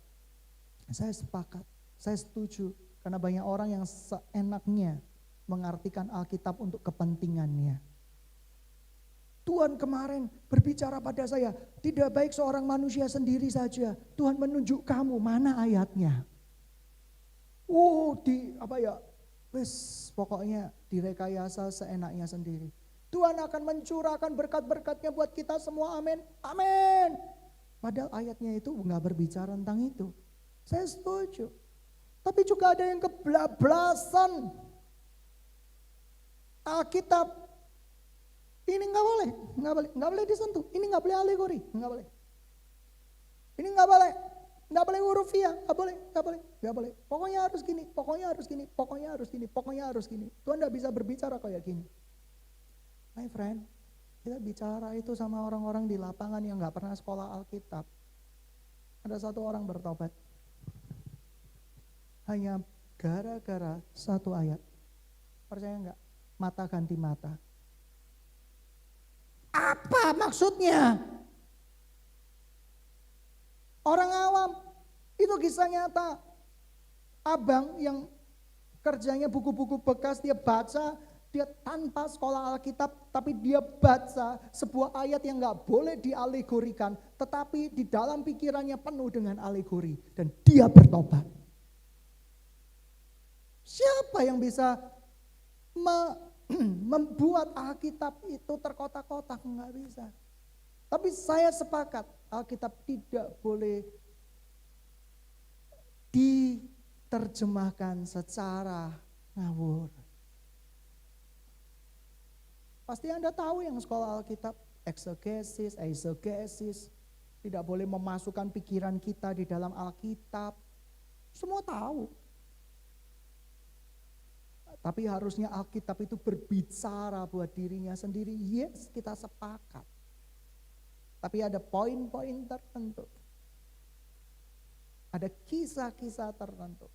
Saya sepakat, saya setuju. Karena banyak orang yang seenaknya mengartikan Alkitab untuk kepentingannya. Tuhan kemarin berbicara pada saya, tidak baik seorang manusia sendiri saja. Tuhan menunjuk kamu, mana ayatnya? Pokoknya direkayasa seenaknya sendiri. Tuhan akan mencurahkan berkat-berkatnya buat kita semua, amin, amin. Padahal ayatnya itu enggak berbicara tentang itu. Saya setuju. Tapi juga ada yang kebablasan. Alkitab ini nggak boleh disentuh. Ini nggak boleh alegori, nggak boleh. Ini nggak boleh hurufiah, nggak boleh. Pokoknya harus gini. Tuhan nggak bisa berbicara kayak gini. My friend, kita bicara itu sama orang-orang di lapangan yang nggak pernah sekolah Alkitab. Ada satu orang bertobat, hanya gara-gara satu ayat. Percaya nggak? Mata ganti mata. Apa maksudnya? Orang awam, itu kisah nyata. Abang yang kerjanya buku-buku bekas, dia baca, dia tanpa sekolah Alkitab, tapi dia baca sebuah ayat yang gak boleh dialegorikan, tetapi di dalam pikirannya penuh dengan alegori, dan dia bertobat. Siapa yang bisa membuat Alkitab itu terkotak-kotak? Enggak bisa. Tapi saya sepakat, Alkitab tidak boleh diterjemahkan secara ngawur. Pasti Anda tahu yang sekolah Alkitab, eksegesis, eisegesis, tidak boleh memasukkan pikiran kita di dalam Alkitab. Semua tahu. Tapi harusnya Alkitab itu berbicara buat dirinya sendiri. Yes, kita sepakat. Tapi ada poin-poin tertentu. Ada kisah-kisah tertentu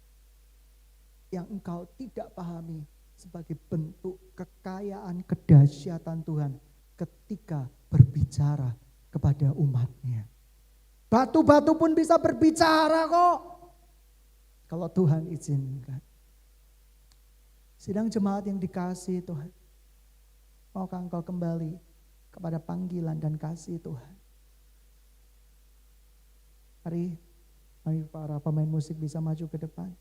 yang engkau tidak pahami sebagai bentuk kekayaan kedahsyatan Tuhan ketika berbicara kepada umatnya. Batu-batu pun bisa berbicara kok, kalau Tuhan izinkan. Sidang jemaat yang dikasihi Tuhan, maukah engkau kembali kepada panggilan dan kasih Tuhan? Mari para pemain musik bisa maju ke depan.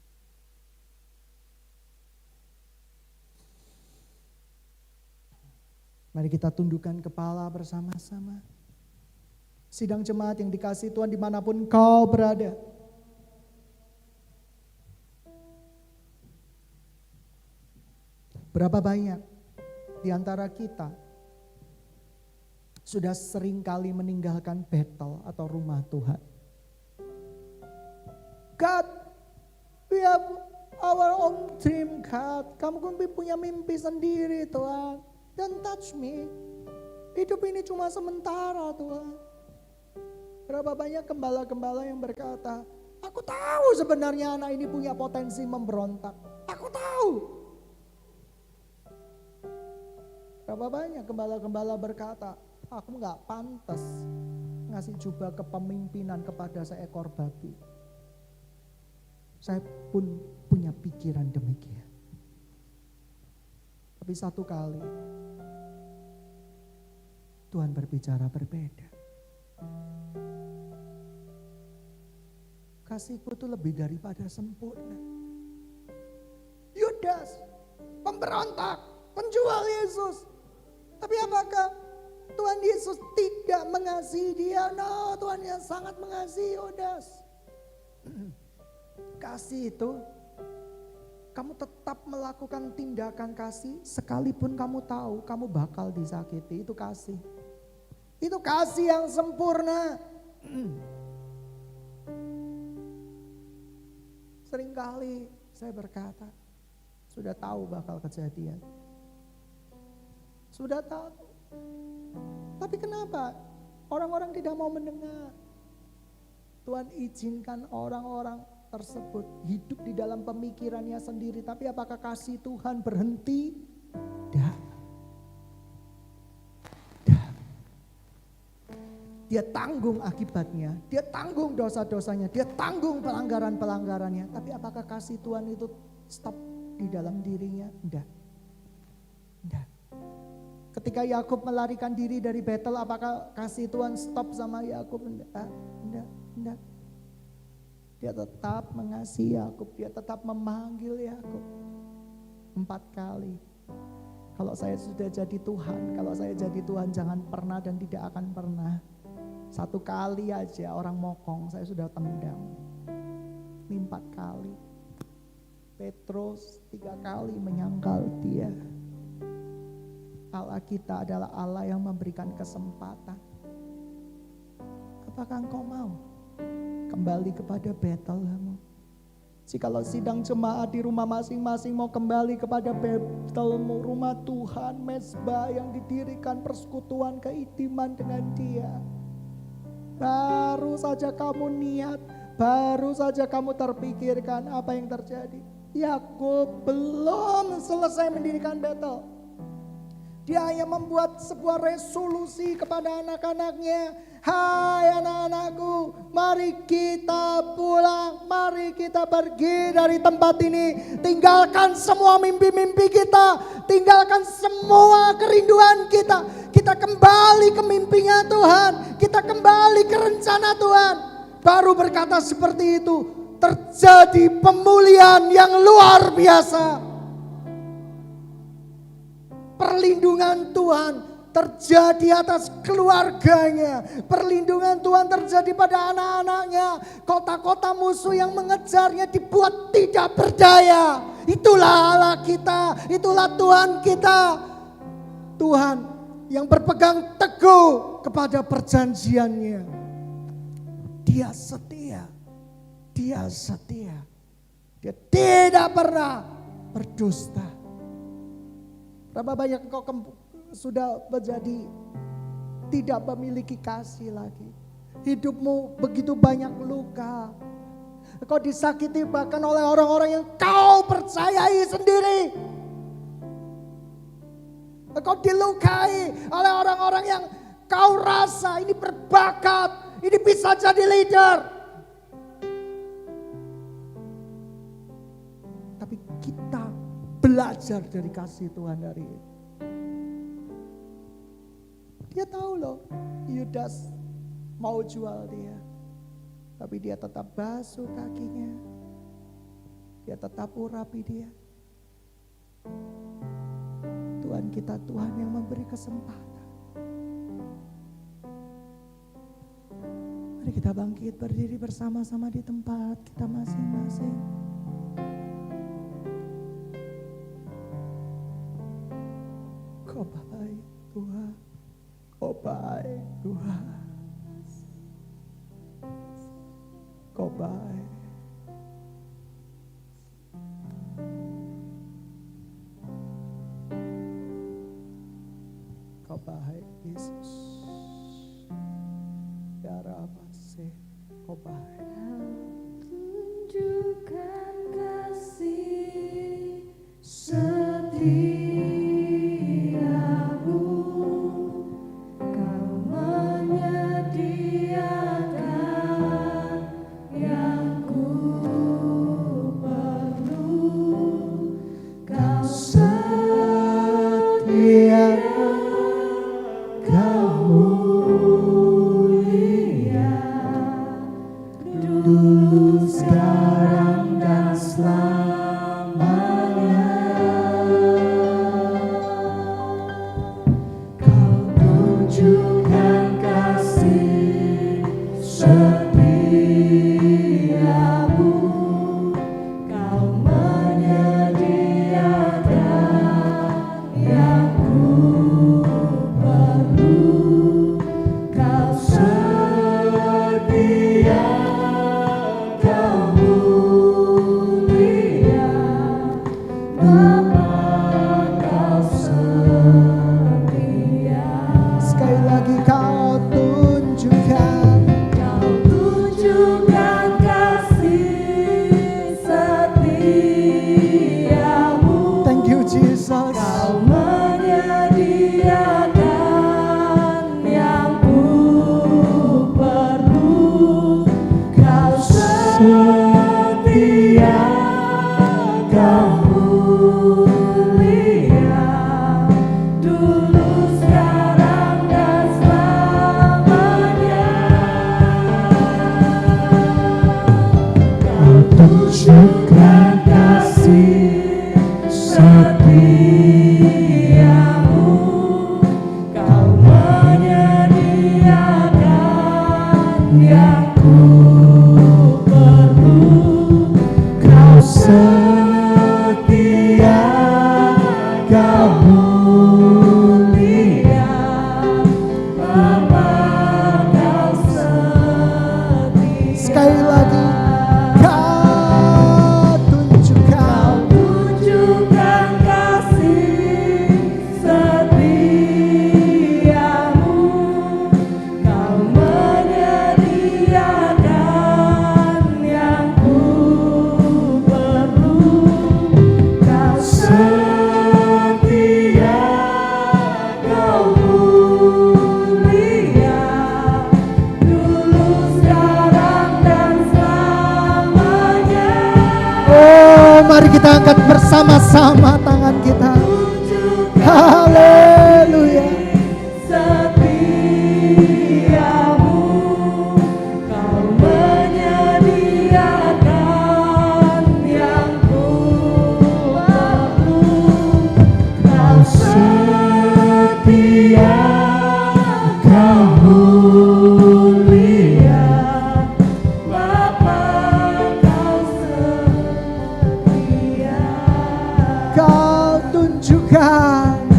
Mari kita tundukkan kepala bersama-sama. Sidang jemaat yang dikasihi Tuhan dimanapun kau berada. Berapa banyak di antara kita sudah sering kali meninggalkan battle atau rumah Tuhan. God, we have our own dream, God. Kamu kan punya mimpi sendiri, Tuhan. Don't touch me. Hidup ini cuma sementara, Tuhan. Berapa banyak gembala-gembala yang berkata, aku tahu sebenarnya anak ini punya potensi memberontak. Aku tahu. Berapa banyak gembala-gembala berkata, aku gak pantas ngasih jubah kepemimpinan kepada seekor babi. Saya pun punya pikiran demikian. Tapi satu kali Tuhan berbicara berbeda. Kasihku itu lebih daripada sempurna. Yudas, pemberontak, penjual Yesus. Tapi apakah Tuhan Yesus tidak mengasihi dia? No, Tuhan yang sangat mengasihi Yudas. Kasih itu, kamu tetap melakukan tindakan kasih sekalipun kamu tahu kamu bakal disakiti. Itu kasih. Itu kasih yang sempurna. Seringkali saya berkata, sudah tahu bakal kejadian. Sudah tahu. Tapi kenapa orang-orang tidak mau mendengar? Tuhan izinkan orang-orang tersebut, hidup di dalam pemikirannya sendiri. Tapi apakah kasih Tuhan berhenti? Tidak. Dia tanggung akibatnya, dia tanggung dosa-dosanya, dia tanggung pelanggaran-pelanggarannya. Tapi apakah kasih Tuhan itu stop di dalam dirinya? Tidak. Ketika Yakub melarikan diri dari Betel, apakah kasih Tuhan stop sama Yakub? Tidak. Dia tetap mengasihi Yakub, dia tetap memanggil Yakub 4 kali. Kalau saya sudah jadi Tuhan, kalau saya jadi Tuhan jangan pernah dan tidak akan pernah. 1 kali aja orang mokong saya sudah tendang. Ini 4 kali. Petrus 3 kali menyangkal dia. Allah kita adalah Allah yang memberikan kesempatan. Apakah engkau mau kembali kepada Betelmu? Jikalau sidang jemaat di rumah masing-masing mau kembali kepada Betelmu, rumah Tuhan, mezbah yang didirikan, persekutuan keintiman dengan Dia. Baru saja kamu niat, baru saja kamu terpikirkan apa yang terjadi. Yakub belum selesai mendirikan Betel. Dia hanya membuat sebuah resolusi kepada anak-anaknya. Hai anak-anakku, mari kita pulang, mari kita pergi dari tempat ini. Tinggalkan semua mimpi-mimpi kita, tinggalkan semua kerinduan kita. Kita kembali ke mimpinya Tuhan, kita kembali ke rencana Tuhan. Baru berkata seperti itu, terjadi pemulihan yang luar biasa. Perlindungan Tuhan terjadi atas keluarganya. Perlindungan Tuhan terjadi pada anak-anaknya. Kota-kota musuh yang mengejarnya dibuat tidak berdaya. Itulah Allah kita, itulah Tuhan kita. Tuhan yang berpegang teguh kepada perjanjiannya. Dia setia. Dia setia. Dia tidak pernah berdusta. Berapa banyak engkau sudah menjadi tidak memiliki kasih lagi. Hidupmu begitu banyak luka. Engkau disakiti bahkan oleh orang-orang yang kau percayai sendiri. Engkau dilukai oleh orang-orang yang kau rasa ini berbakat, ini bisa jadi leader. Tapi kita belajar dari kasih Tuhan dari itu. Dia tahu loh, Yudas mau jual dia. Tapi dia tetap basuh kakinya. Dia tetap urapi dia. Tuhan kita Tuhan yang memberi kesempatan. Mari kita bangkit berdiri bersama-sama di tempat kita masing-masing. Kau baik Tuhan, Kau baik Tuhan, Kau baik. Kau baik Yesus, ya Rabbi, Kau baik. Tunjukkan kasih setia. kita angkat bersama-sama tangan kita. Haleluya. Setiamu, Kau menyediakan yang ku perlu. Kau setia, Kau mulia, Bapa, Kau setia. Kau tunjukkan,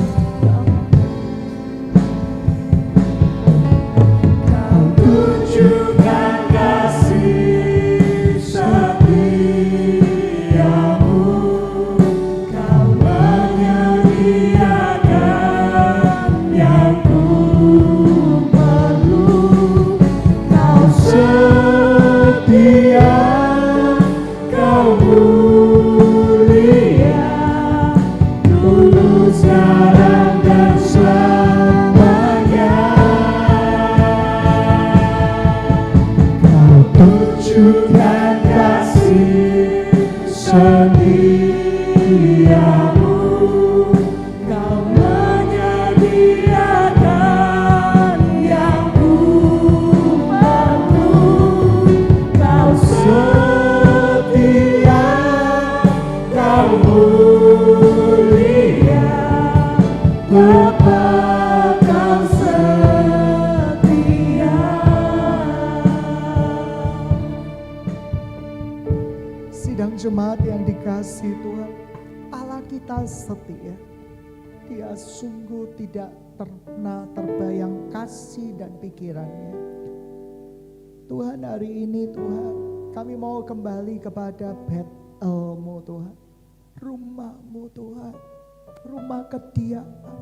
Kau tunjukkan kasih setiamu. Kau menyediakan yang ku perlu. Kau setia, Kau mulia, dulu, sekarang, dan selamanya. Kau tunjukkan kasih setiamu. Kau menyediakan yang ku perlu. Kau setia, Kau mulia, Bapa, Kau setia. sidang jemaat yang dikasihi Tuhan, Allah kita setia. Dia sungguh tidak pernah terbayang kasih dan pikirannya. Tuhan, hari ini Tuhan, kami mau kembali kepada Betel-Mu Tuhan, rumah-Mu Tuhan, rumah kediaman.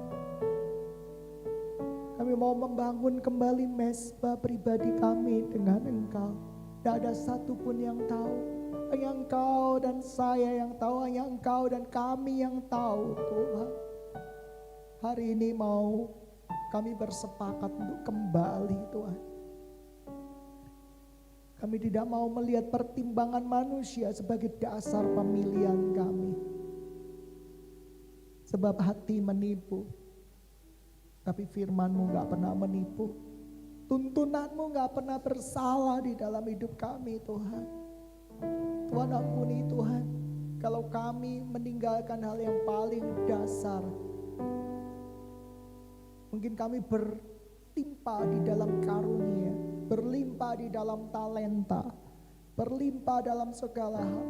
Kami mau membangun kembali mezbah pribadi kami dengan Engkau. Tidak ada satupun yang tahu, hanya Engkau dan saya yang tahu, hanya Engkau dan kami yang tahu Tuhan. Hari ini mau kami bersepakat untuk kembali Tuhan. Kami tidak mau melihat pertimbangan manusia sebagai dasar pemilihan kami. Sebab hati menipu, tapi firman-Mu gak pernah menipu. Tuntunan-Mu gak pernah bersalah di dalam hidup kami Tuhan. Tuhan, ampuni Tuhan, kalau kami meninggalkan hal yang paling dasar. Mungkin kami berlimpah di dalam karunia, berlimpah di dalam talenta, berlimpah dalam segala hal.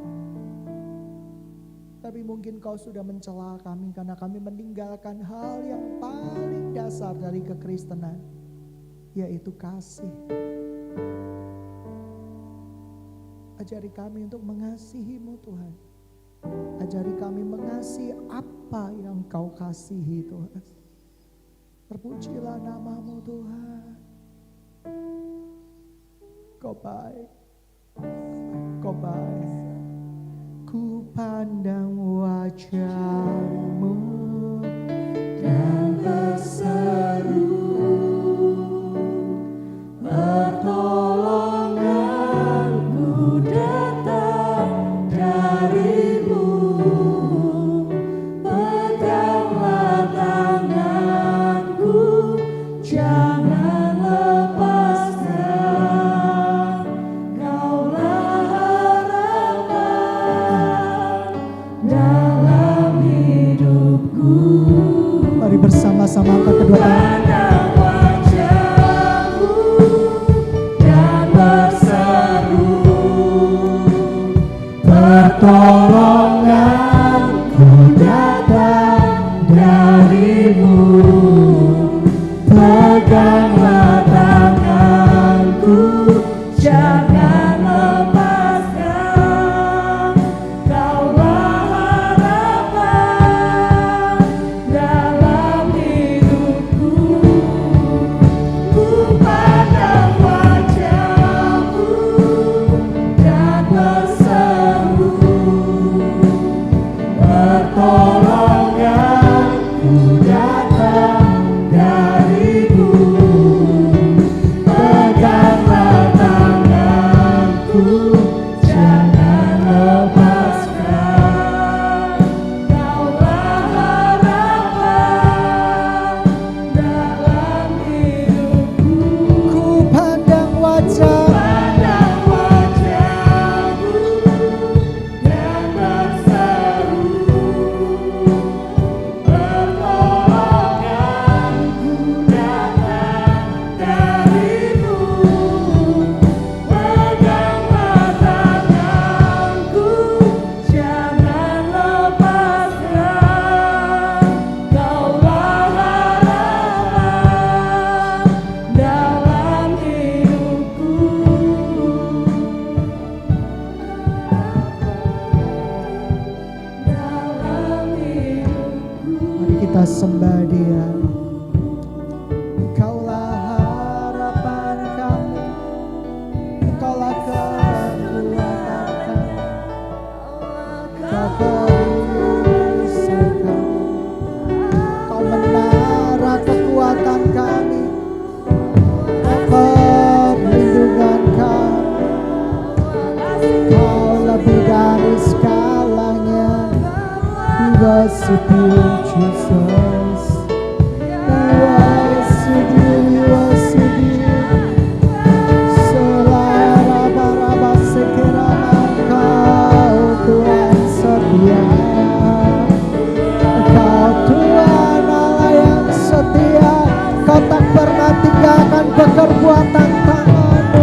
Tapi mungkin Kau sudah mencela kami karena kami meninggalkan hal yang paling dasar dari kekristenan, yaitu kasih. Ajari kami untuk mengasihi-Mu Tuhan. Ajari kami mengasihi apa yang Kau kasihi Tuhan. Terpujilah nama-Mu Tuhan. Kau baik, Kau baik. Ku pandang wajah-Mu Dan berseru, pertolonganku datang dari-Mu. Peganglah tanganku, jangan lepaskan. Kaulah harapan dalam hidupku. Mari bersama-sama angkat kedua tangan. Pandang wajah-Mu dan berseru, pertolonganku datang dari-Mu. Peganglah tanganku, jangan lepaskan. Kaulah harapan dalam hidupku. Ku pandang wajah-Mu dan berseru, pertolonganku datang dari-Mu. worship you, Jesus. We worship you. Selera baraba sekiranya Kau Tuhan setia. Kau Tuhan Allah yang setia. Kau tak pernah tinggalkan perbuatan tangan-Mu.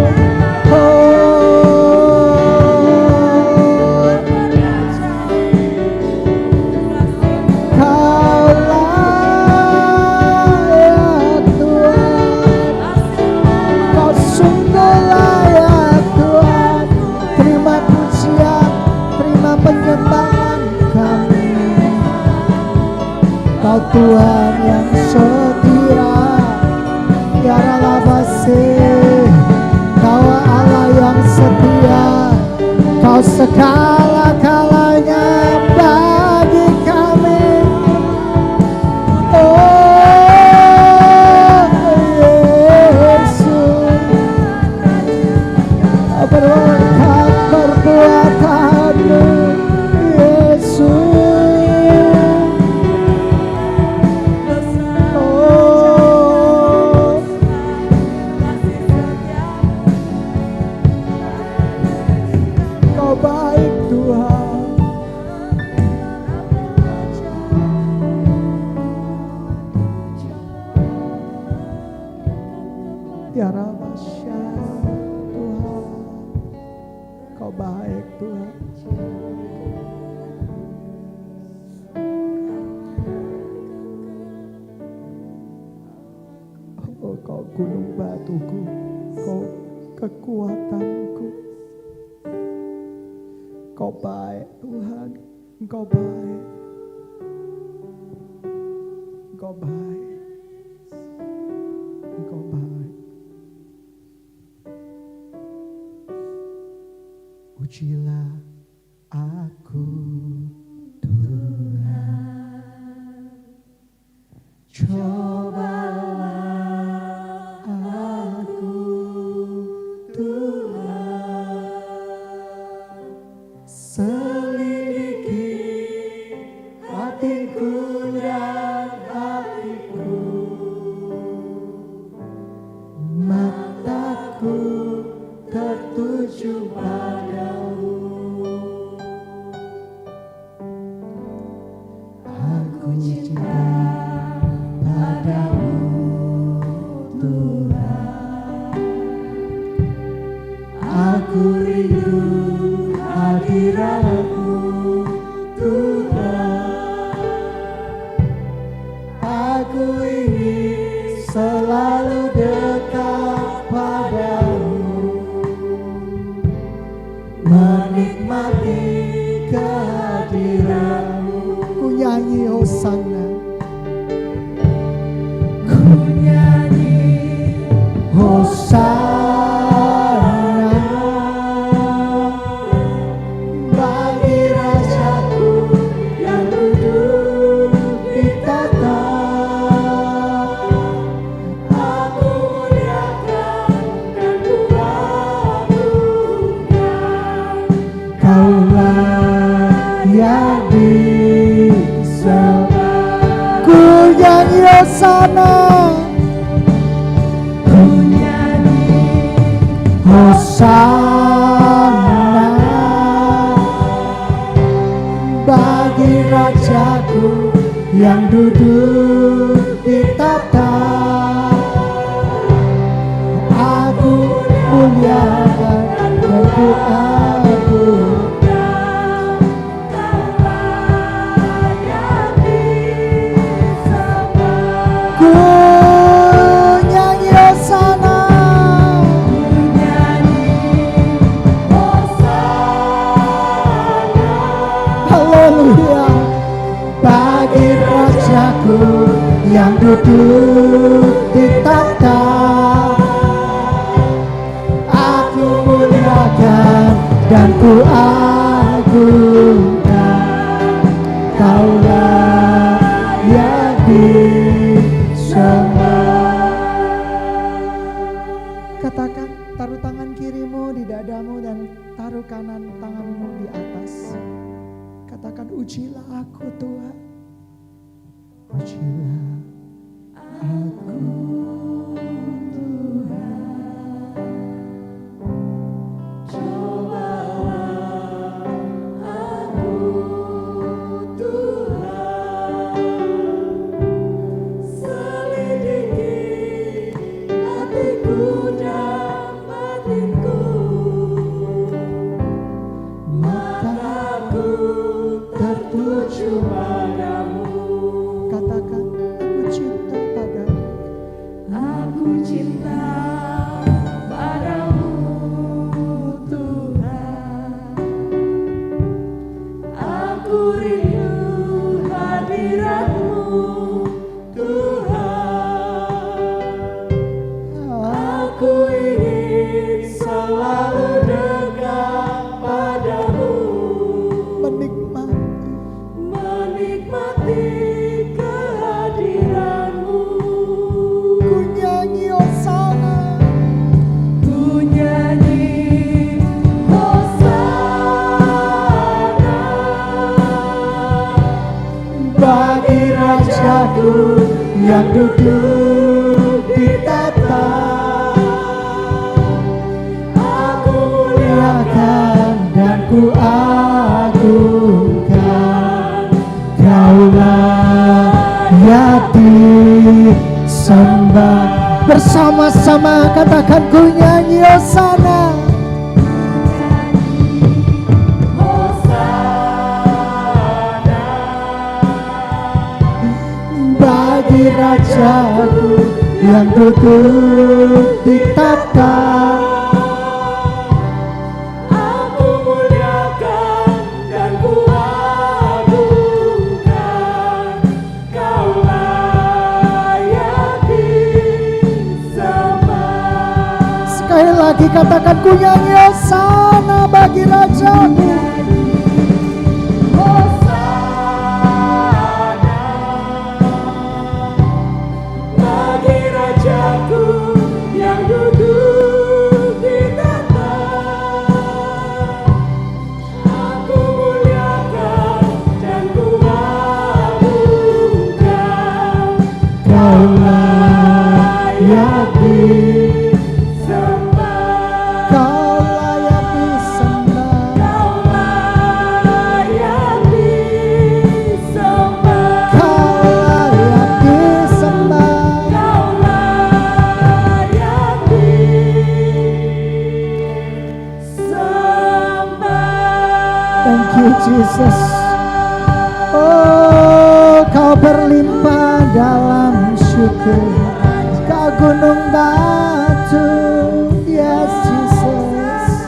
Kau Tuhan yang setia, ya Rabase. Kau Allah yang setia, Kau segala-galanya bagi kami. Oh Yesus, berkat perbuatan-Mu, Yesus. Ya Rabasya, Tuhan, Kau baik Tuhan. Oh, Kau gunung batuku, Kau kekuatanku. Kau baik Tuhan, Engkau baik. Engkau baik. Engkau baik. Ujilah aku Tuhan, cobalah aku Tuhan, selidiki hatiku dan hatiku, mataku tertuju padamu. Aku cinta padamu Tuhan. Aku rindu hadirat-Mu Tuhan. Aku ingin selalu dekat padamu, menikmati kehadiran-Mu. Ku nyanyi Hosana, ku nyanyi Hosana bagi Rajaku yang duduk di tahta. Aku muliakan dan ku agungkan, Kaulah yang disembah. Ku nyanyi Hosana, ku nyanyi Hosana bagi Rajaku yang duduk di tahta. Aku muliakan dan ku agungkan, Kaulah yang disembah. Ku nyanyi Hosana, ku nyanyi Hosana, haleluya, bagi Rajaku Aku cinta padamu Tuhan. Aku rindu hadirat-Mu Tuhan. Aku ingin selalu dekat padamu, menikmati kehadiran-Mu. Ku nyanyi Hosana, Ku nyanyi Hosana bagi Rajaku yang duduk di tahta. Aku Muliakan dan ku agungkan, Kaulah yang disembah. Bersama-sama katakan ku nyanyi Hosana. Hosana Bagi Rajaku yang duduk di tahta. Aku muliakan dan ku agungkan, Kaulah yang disembah. Sekali lagi katakan ku nyanyi Hosana bagi Rajaku. Hosana bagi Rajaku yang duduk di tahta. Aku muliakan dan ku agungkan, Kaulah yang disembah. Kaulah yang disembah. Kaulah yang disembah. Kaulah yang disembah. Kaulah yang disembah. Thank you Jesus. Oh, Kau berlimpah dalam syukur, Kau gunung batu. Yes Jesus,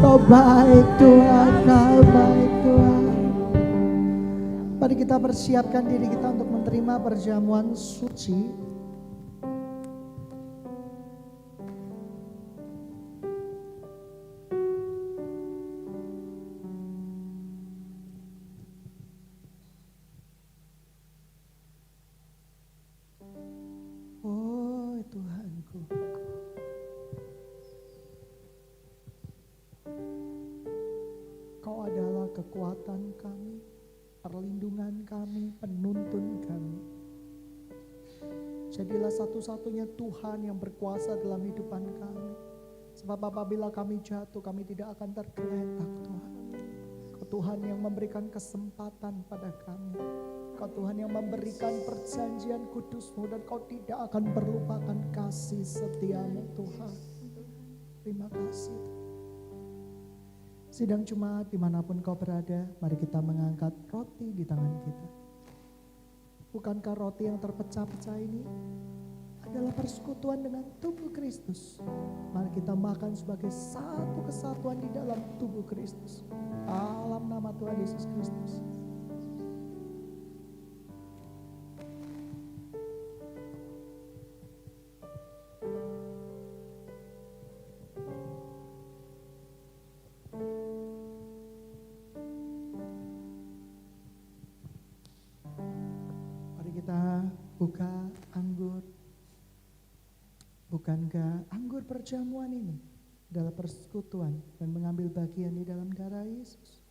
Kau baik Tuhan, Kau baik Tuhan. Mari kita persiapkan diri kita untuk menerima perjamuan suci. Oh Tuhanku, Kau adalah kekuatan kami, perlindungan kami, penuntun kami. Jadilah satu-satunya Tuhan yang berkuasa dalam hidupan kami. Sebab apabila kami jatuh, kami tidak akan tergeletak Tuhan. Kau Tuhan yang memberikan kesempatan pada kami. Kau Tuhan yang memberikan perjanjian kudus-Mu, dan Kau tidak akan melupakan kasih setia-Mu Tuhan. Terima kasih. Sidang Jumat dimanapun kau berada, mari kita mengangkat roti di tangan kita. Bukankah roti yang terpecah-pecah ini adalah persekutuan dengan tubuh Kristus? Mari kita makan sebagai satu kesatuan di dalam tubuh Kristus. Dalam nama Tuhan Yesus Kristus. Kita buka anggur. Bukankah anggur perjamuan ini adalah persekutuan dan mengambil bagian di dalam darah Yesus?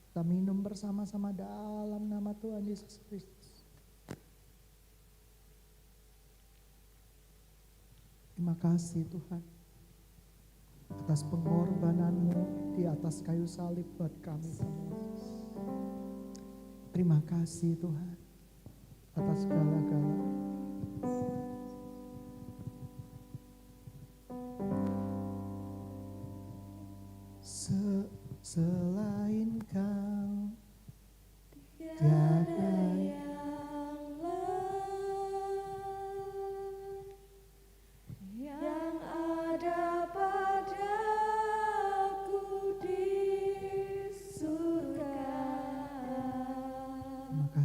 Kita minum bersama-sama dalam nama Tuhan Yesus Kristus. Terima kasih Tuhan atas pengorbanan-Mu di atas kayu salib buat kami semua. Terima kasih Tuhan atas segala-galanya. Selain Kau tiada yang lain.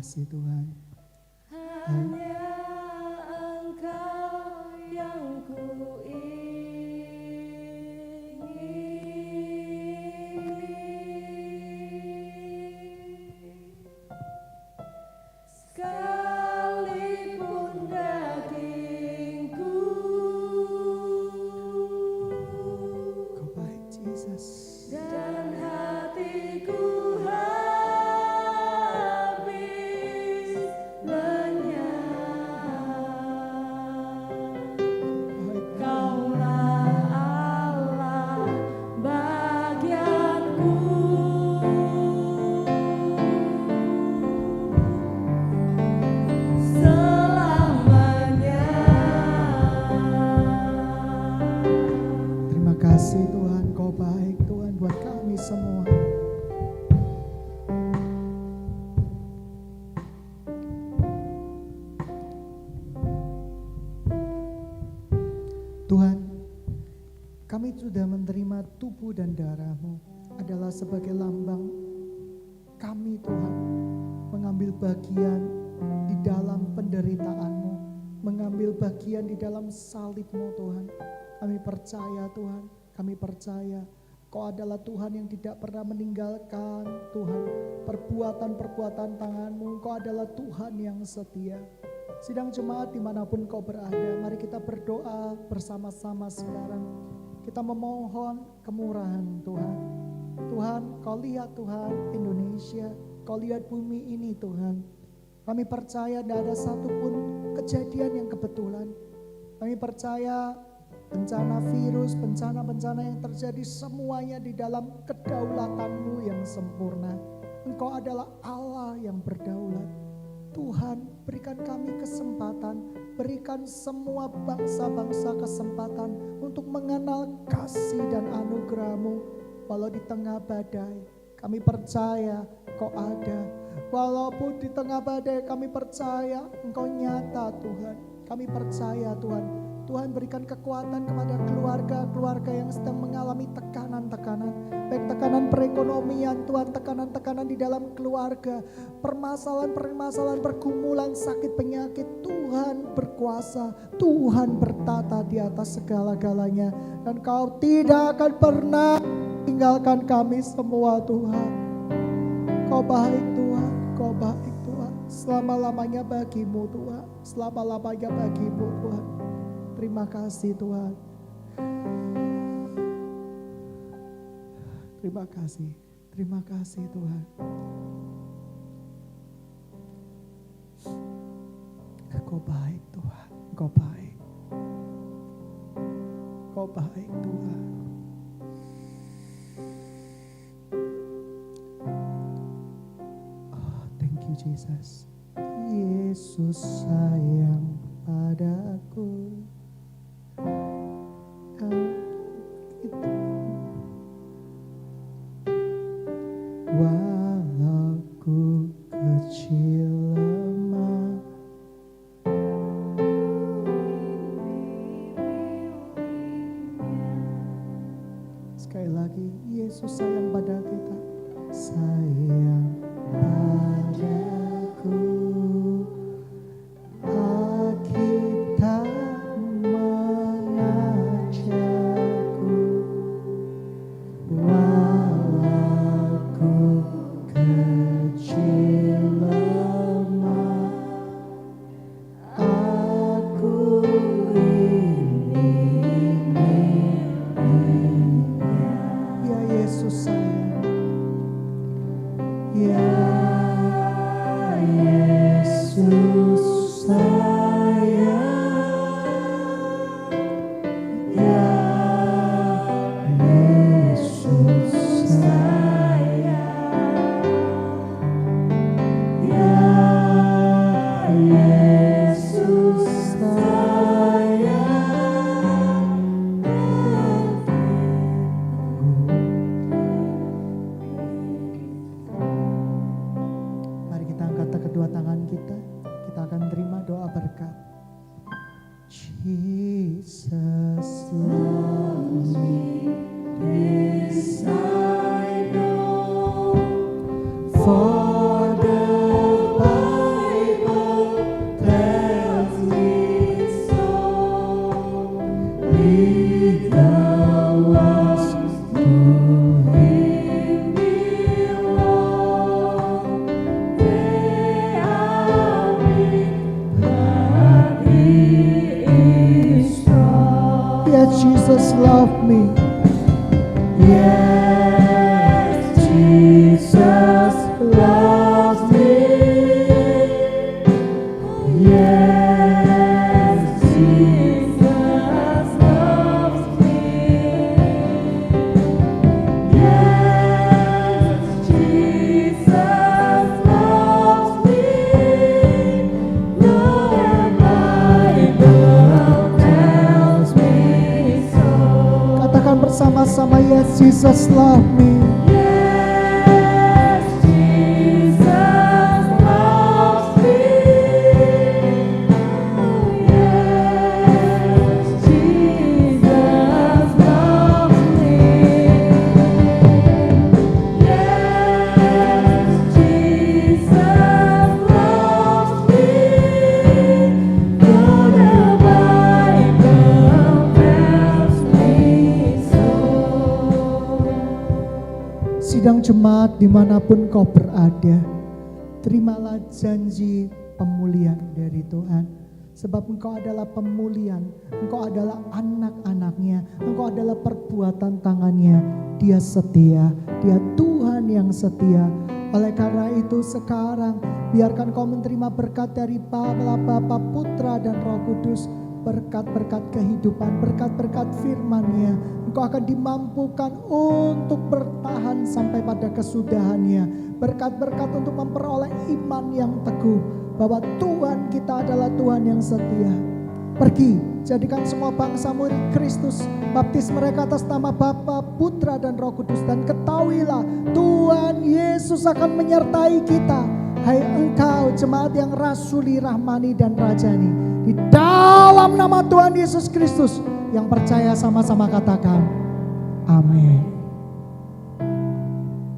kasih Tuhan. Hanya Engkau yang ku ingini, sekalipun dagingku Kau baik Jesus. dan hatiku habis lenyap. Kaulah Allah bagianku, selamanya. Terima kasih Tuhan, Kau baik Tuhan buat kami semua. Tuhan, kami sudah menerima tubuh dan darah-Mu adalah sebagai lambang kami Tuhan, mengambil bagian di dalam penderitaan-Mu, mengambil bagian di dalam salib-Mu Tuhan. Kami percaya Tuhan, kami percaya Kau adalah Tuhan yang tidak pernah meninggalkan Tuhan. Perbuatan-perbuatan tangan-Mu, Kau adalah Tuhan yang setia. Sidang jemaat dimanapun Kau berada, mari kita berdoa bersama-sama sekarang. Kita memohon kemurahan Tuhan. Tuhan, Kau lihat Tuhan Indonesia, Kau lihat bumi ini Tuhan. Kami percaya tidak ada satupun kejadian yang kebetulan. Kami percaya bencana virus, bencana-bencana yang terjadi semuanya di dalam kedaulatan-Mu yang sempurna. Engkau adalah Allah yang berdaulat. Tuhan, berikan kami kesempatan, berikan semua bangsa-bangsa kesempatan untuk mengenal kasih dan anugerah-Mu. Walau di tengah badai, kami percaya Kau ada. Walaupun di tengah badai kami percaya Engkau nyata Tuhan. Kami percaya Tuhan. Tuhan berikan kekuatan kepada keluarga-keluarga yang sedang mengalami tekanan-tekanan. Baik tekanan perekonomian Tuhan, tekanan-tekanan di dalam keluarga. Permasalahan-permasalahan, pergumulan, sakit, penyakit. Tuhan berkuasa, Tuhan bertata di atas segala-galanya. Dan Kau tidak akan pernah tinggalkan kami semua Tuhan. Kau baik Tuhan, Kau baik Tuhan. Selama-lamanya bagimu Tuhan, selama-lamanya bagimu Tuhan. Terima kasih Tuhan. Terima kasih Tuhan. Kau baik Tuhan, Kau baik. Kau baik Tuhan. Oh, thank you Jesus. Yesus sayang padaku. Walau ku kecil lemah, sekali lagi Yesus sayang pada kita, sayang padaku. Alkitab mengajarku, walau ku kecil lemah, aku ini miliknya. Ya Yesus sayang, ya Yesus sayang, ya Yesus sayang, ya Yesus sayang. Mari kita angkat kedua tangan kita. Kita akan terima doa berkat. Jesus loves me, this I know, for the Yes, Jesus loved me. Yes, Jesus loves me. Yes, Jesus loves me. Yes, Jesus loves me. The Bible tells me so. Katakan bersama-sama, yes, Jesus loved me. Yes, Jesus loves me. Yes, Jesus loves me. Yes, Jesus loves me. For the Bible tells me so. Sidang jemaat dimanapun kau berada, terimalah janji pemulihan dari Tuhan. Sebab engkau adalah pemulihan, engkau adalah anak-anaknya, engkau adalah perbuatan tangannya. Dia setia, dia Tuhan yang setia. Oleh karena itu sekarang biarkan kau menerima berkat dari Bapa, Putra dan Roh Kudus. Berkat-berkat kehidupan, berkat-berkat firman-Nya. Engkau akan dimampukan untuk bertahan sampai pada kesudahannya. Berkat-berkat untuk memperoleh iman yang teguh bahwa Tuhan kita adalah Tuhan yang setia. Pergi, jadikan semua bangsa murid Kristus, baptis mereka atas nama Bapa, Putra dan Roh Kudus, dan ketahuilah Tuhan Yesus akan menyertai kita. Hai engkau jemaat yang rasuli, rahmani dan rajani, di dalam nama Tuhan Yesus Kristus yang percaya sama-sama katakan amin.